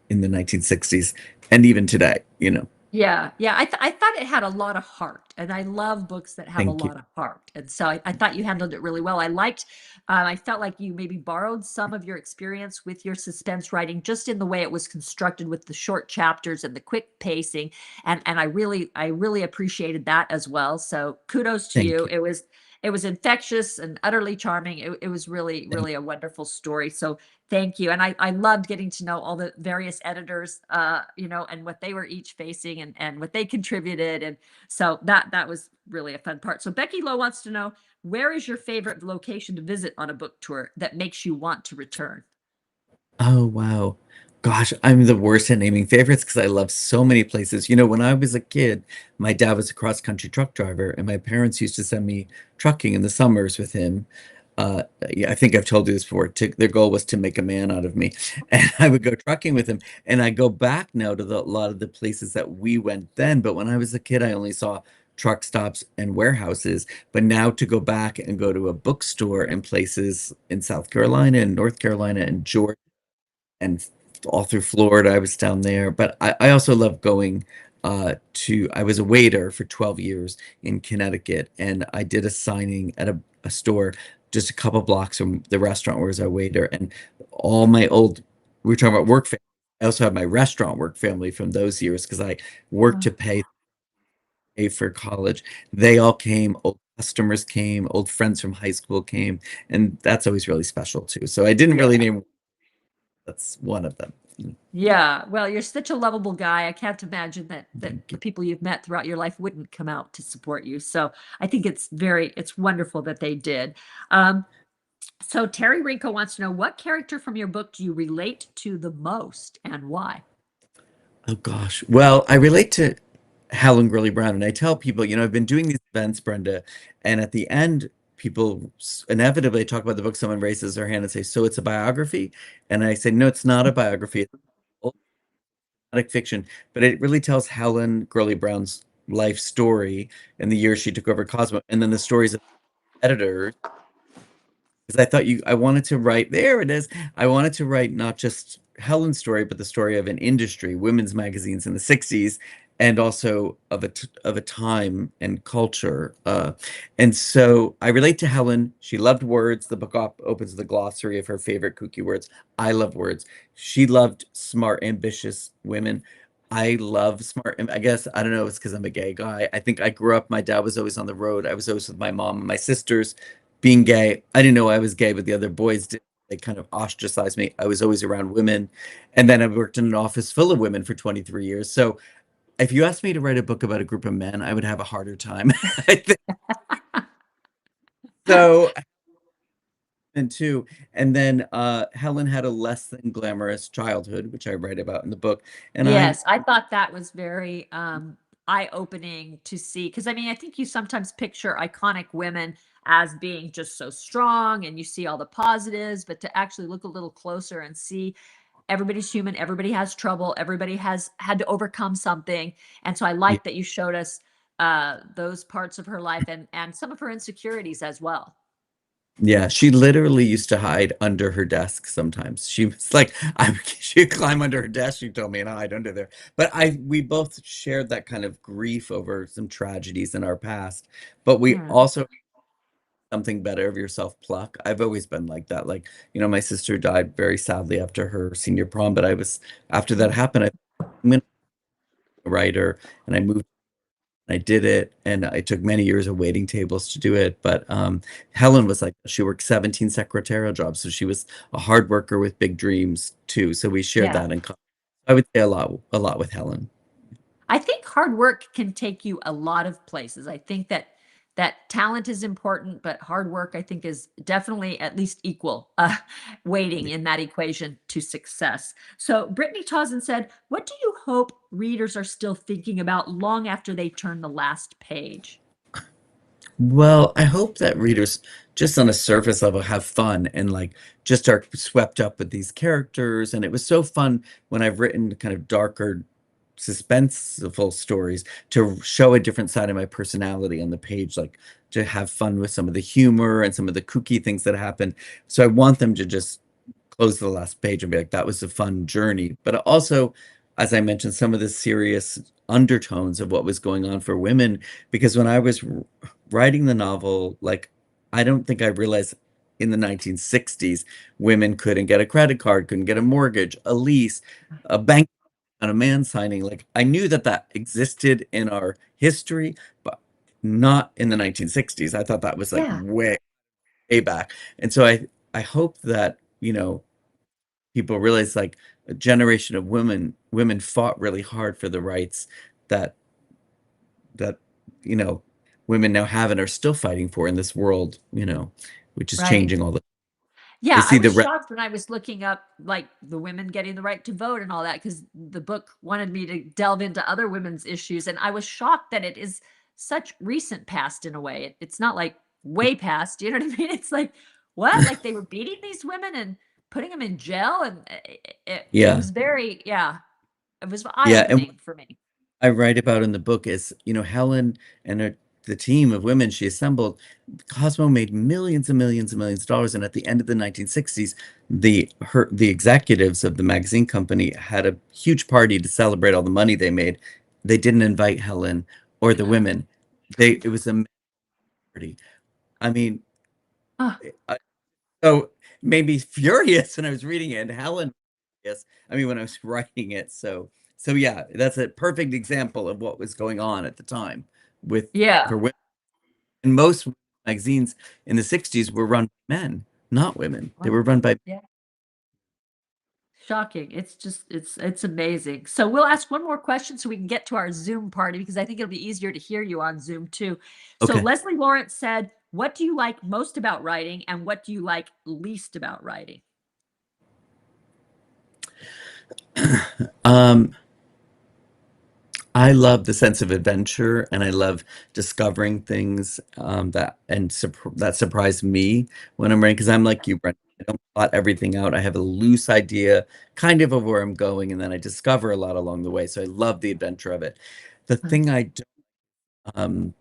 Speaker 3: in the 1960s and even today, you know.
Speaker 1: Yeah, yeah. I thought it had a lot of heart, and I love books that have a
Speaker 3: Thank you.
Speaker 1: lot of heart. And so I thought you handled it really well. I liked, I felt like you maybe borrowed some of your experience with your suspense writing, just in the way it was constructed with the short chapters and the quick pacing. And I really appreciated that as well. So kudos to
Speaker 3: Thank
Speaker 1: you.
Speaker 3: you.
Speaker 1: It was infectious and utterly charming. It was really,
Speaker 3: Thank
Speaker 1: really a wonderful story. So thank you. And I loved getting to know all the various editors, you know, and what they were each facing and what they contributed. And so that was really a fun part. So Becky Lowe wants to know, where is your favorite location to visit on a book tour that makes you want to return?
Speaker 3: Oh, wow. Gosh, I'm the worst at naming favorites because I love so many places. You know, when I was a kid, my dad was a cross-country truck driver, and my parents used to send me trucking in the summers with him. Yeah, I think I've told you this before. Their goal was to make a man out of me, and I would go trucking with him. And I go back now to a lot of the places that we went then. But when I was a kid, I only saw truck stops and warehouses. But now to go back and go to a bookstore and places in South Carolina and North Carolina and Georgia and all through Florida. I was down there, but I also love going I was a waiter for 12 years in Connecticut, and I did a signing at a store just a couple blocks from the restaurant where I was a waiter, and all my old, we were talking about work family. I also have my restaurant work family from those years because I worked to pay for college. They all came, old customers came, old friends from high school came, and that's always really special too. So I didn't really
Speaker 1: Yeah.
Speaker 3: name, that's one of them.
Speaker 1: Yeah, well, you're such a lovable guy. I can't imagine that
Speaker 3: Thank
Speaker 1: the
Speaker 3: you.
Speaker 1: people you've met throughout your life wouldn't come out to support you. So I think it's wonderful that they did. Um, so Terry Rinko wants to know, what character from your book do you relate to the most and why?
Speaker 3: Oh gosh. Well, I relate to Helen Gurley Brown, and I tell people, you know, I've been doing these events, Brenda, and at the end, people inevitably talk about the book. Someone raises their hand and say, "So it's a biography?" And I say, "No, it's not a biography. It's authentic fiction, but it really tells Helen Gurley Brown's life story in the years she took over Cosmo, and then the stories of editors." Because I wanted to write, there it is. I wanted to write not just Helen's story, but the story of an industry, women's magazines in the 60s, and also of of a time and culture. And so I relate to Helen. She loved words. The book opens with a glossary of her favorite kooky words. I love words. She loved smart, ambitious women. I love smart, I guess, I don't know, it's because I'm a gay guy. I think I grew up, my dad was always on the road. I was always with my mom and my sisters. Being gay, I didn't know I was gay, but the other boys did. They kind of ostracized me. I was always around women. And then I worked in an office full of women for 23 years. So if you asked me to write a book about a group of men, I would have a harder time. I think so. And two, and then Helen had a less than glamorous childhood, which I write about in the book. And I,
Speaker 1: Yes, I thought that was very eye-opening to see, because I mean, I think you sometimes picture iconic women as being just so strong and you see all the positives, but to actually look a little closer and see everybody's human, everybody has trouble, everybody has had to overcome something. And so I
Speaker 3: yeah,
Speaker 1: like that you showed us those parts of her life and some of her insecurities as well.
Speaker 3: yeah, she literally used to hide under her desk sometimes. She was like, she'd climb under her desk. She told me, and I hide under there. But we both shared that kind of grief over some tragedies in our past. But we
Speaker 1: Yeah.
Speaker 3: also something better of your self pluck. I've always been like that. Like, you know, my sister died very sadly after her senior prom, but after that happened, I'm gonna be a writer, and I moved. I did it, and it took many years of waiting tables to do it. But Helen was like, she worked 17 secretarial jobs, so she was a hard worker with big dreams too. So we shared
Speaker 1: Yeah.
Speaker 3: that in common. I would say a lot with Helen.
Speaker 1: I think hard work can take you a lot of places. I think that talent is important, but hard work, I think, is definitely at least equal weighting
Speaker 3: Yeah.
Speaker 1: in that equation to success. So Brittany Tausen said, what do you hope readers are still thinking about long after they turn the last page?
Speaker 3: Well, I hope that readers, just on a surface level, have fun and like just are swept up with these characters. And it was so fun when I've written kind of darker suspenseful stories to show a different side of my personality on the page, like to have fun with some of the humor and some of the kooky things that happen. So I want them to just close the last page and be like, that was a fun journey. But also, as I mentioned, some of the serious undertones of what was going on for women, because when I was writing the novel, like, I don't think I realized in the 1960s, women couldn't get a credit card, couldn't get a mortgage, a lease, a bank, and a man signing. Like, I knew that that existed in our history, but not in the 1960s. I thought that was like
Speaker 1: Yeah.
Speaker 3: way, way back. And so I hope that, people realize like a generation of women fought really hard for the rights that that you know women now have and are still fighting for in this world, which is
Speaker 1: Right.
Speaker 3: changing all the they
Speaker 1: Yeah, I
Speaker 3: see
Speaker 1: was
Speaker 3: the
Speaker 1: shocked when I was looking up like the women getting the right to vote and all that because the book wanted me to delve into other women's issues, and I was shocked that it is such recent past in a way. It's not like way past, you know what I mean? It's like what? Like they were beating these women and putting them in jail, and it
Speaker 3: yeah,
Speaker 1: was very it was eye
Speaker 3: yeah. And
Speaker 1: opening for me.
Speaker 3: I write about in the book is, Helen and the team of women she assembled, Cosmo made millions and millions and millions of dollars. And at the end of the 1960s, the executives of the magazine company had a huge party to celebrate all the money they made. They didn't invite Helen or the women. It was a party. I mean,
Speaker 1: Oh,
Speaker 3: I, so it made me furious when I was reading it. And Helen, yes, I mean when I was writing it. So yeah, that's a perfect example of what was going on at the time with
Speaker 1: yeah.
Speaker 3: for women. And most magazines in the 60s were run by men, not women. They were
Speaker 1: Wow.
Speaker 3: run by
Speaker 1: Yeah. Shocking. It's just it's amazing. So we'll ask one more question so we can get to our Zoom party because I think it'll be easier to hear you on Zoom too. So
Speaker 3: okay.
Speaker 1: Leslie Lawrence said, "What do you like most about writing and what do you like least about writing?"
Speaker 3: Um, I love the sense of adventure and I love discovering things that surprise me when I'm writing because I'm like you, Brent. I don't plot everything out. I have a loose idea kind of where I'm going and then I discover a lot along the way. So I love the adventure of it. The
Speaker 1: Huh.
Speaker 3: thing I do, um,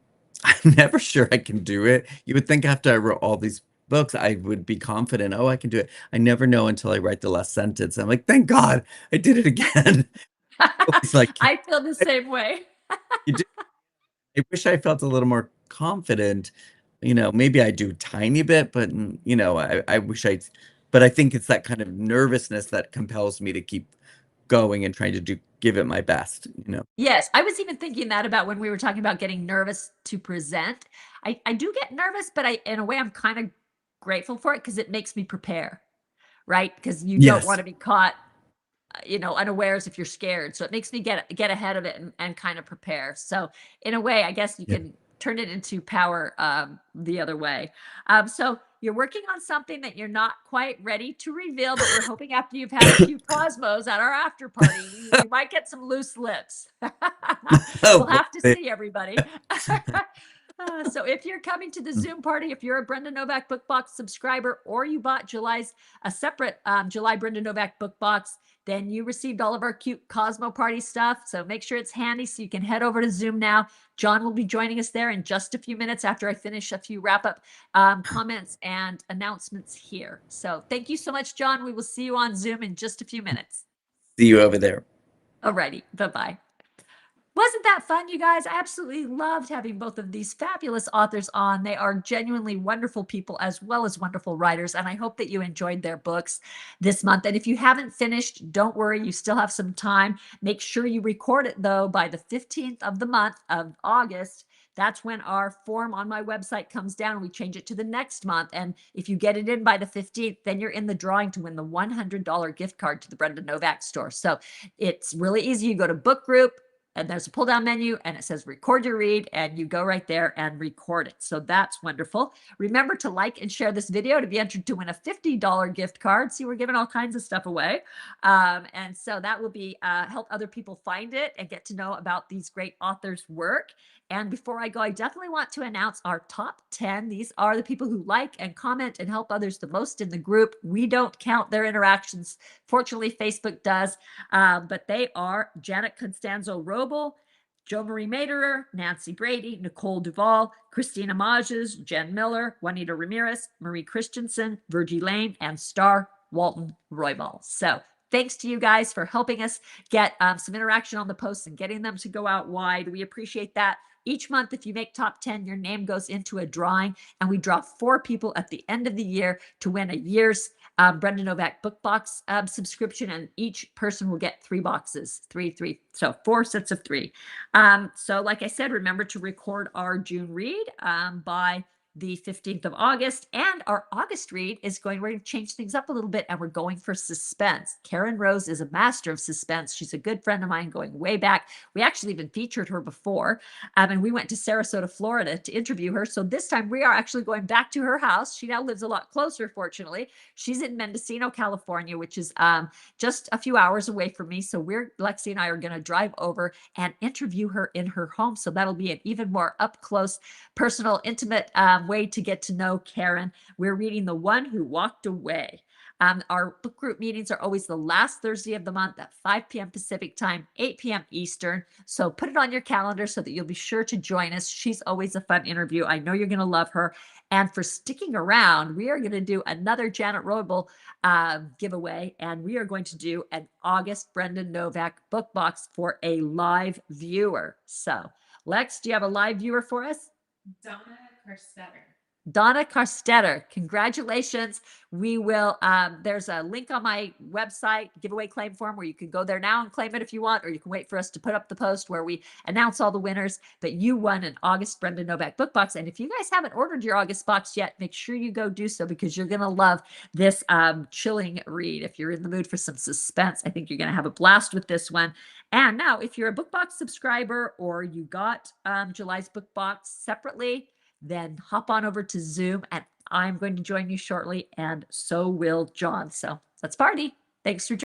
Speaker 3: I'm never sure I can do it. You would think after I wrote all these books, I would be confident. Oh, I can do it. I never know until I write the last sentence. I'm like, thank God I did it again. It's like,
Speaker 1: I feel the same way.
Speaker 3: you do. I wish I felt a little more confident. Maybe I do a tiny bit, but I wish but I think it's that kind of nervousness that compels me to keep going and trying to give it my best.
Speaker 1: Yes, I was even thinking that about when we were talking about getting nervous to present. I do get nervous, but in a way I'm kind of grateful for it because it makes me prepare, right? Because you don't want
Speaker 3: Yes.
Speaker 1: to be caught unawares if you're scared. So it makes me get ahead of it and kind of prepare. So in a way, I guess you
Speaker 3: Yeah.
Speaker 1: can turn it into power the other way. So you're working on something that you're not quite ready to reveal, but we're hoping after you've had a few Cosmos at our after party, we might get some loose lips.
Speaker 3: Oh
Speaker 1: We'll
Speaker 3: boy.
Speaker 1: have to see, everybody. So if you're coming to the Zoom party, if you're a Brenda Novak Book Box subscriber, or you bought a separate July Brenda Novak Book Box, then you received all of our cute Cosmo Party stuff. So make sure it's handy so you can head over to Zoom now. John will be joining us there in just a few minutes after I finish a few wrap up comments and announcements here. So thank you so much, John. We will see you on Zoom in just a few minutes.
Speaker 3: See you over there.
Speaker 1: Alrighty. Bye bye. Wasn't that fun, you guys? I absolutely loved having both of these fabulous authors on. They are genuinely wonderful people as well as wonderful writers, and I hope that you enjoyed their books this month. And if you haven't finished, don't worry, you still have some time. Make sure you record it, though, by the 15th of the month of August. That's when our form on my website comes down. We change it to the next month. And if you get it in by the 15th, then you're in the drawing to win the $100 gift card to the Brenda Novak store. So it's really easy. You go to Book Group, and there's a pull down menu and it says record your read, and you go right there and record it. So that's wonderful. Remember to like and share this video to be entered to win a $50 gift card. See, we're giving all kinds of stuff away. And so that will be help other people find it and get to know about these great authors' work. And before I go, I definitely want to announce our top 10. These are the people who like and comment and help others the most in the group. We don't count their interactions. Fortunately, Facebook does. But they are Janet Constanzo Roble, Jo Marie Maderer, Nancy Brady, Nicole Duvall, Christina Mages, Jen Miller, Juanita Ramirez, Marie Christensen, Virgie Lane, and Star Walton Roybal. So thanks to you guys for helping us get some interaction on the posts and getting them to go out wide. We appreciate that. Each month, if you make top 10, your name goes into a drawing, and we draw 4 people at the end of the year to win a year's Brenda Novak book box subscription, and each person will get 3 boxes, three. So 4 sets of 3. So like I said, remember to record our June read by the 15th of August, and our August read is we're going to change things up a little bit, and we're going for suspense. Karen Rose is a master of suspense. She's a good friend of mine going way back. We actually even featured her before, and we went to Sarasota, Florida to interview her. So this time we are actually going back to her house. She now lives a lot closer, fortunately. She's in Mendocino, California, which is just a few hours away from me. So Lexi and I are going to drive over and interview her in her home. So that'll be an even more up close, personal, intimate way to get to know Karen. We're reading The One Who Walked Away. Our book group meetings are always the last Thursday of the month at 5 p.m. Pacific time, 8 p.m. Eastern. So put it on your calendar so that you'll be sure to join us. She's always a fun interview. I know you're going to love her. And for sticking around, we are going to do another Janet Roybal giveaway, and we are going to do an August Brenda Novak book box for a live viewer. So, Lex, do you have a live viewer for us? Donna Carstetter, congratulations. We will, there's a link on my website, giveaway claim form, where you can go there now and claim it if you want, or you can wait for us to put up the post where we announce all the winners. But you won an August Brenda Novak book box. And if you guys haven't ordered your August box yet, make sure you go do so, because you're going to love this chilling read. If you're in the mood for some suspense, I think you're going to have a blast with this one. And now, if you're a book box subscriber, or you got July's book box separately, then hop on over to Zoom, and I'm going to join you shortly, and so will John. So let's party. Thanks for joining.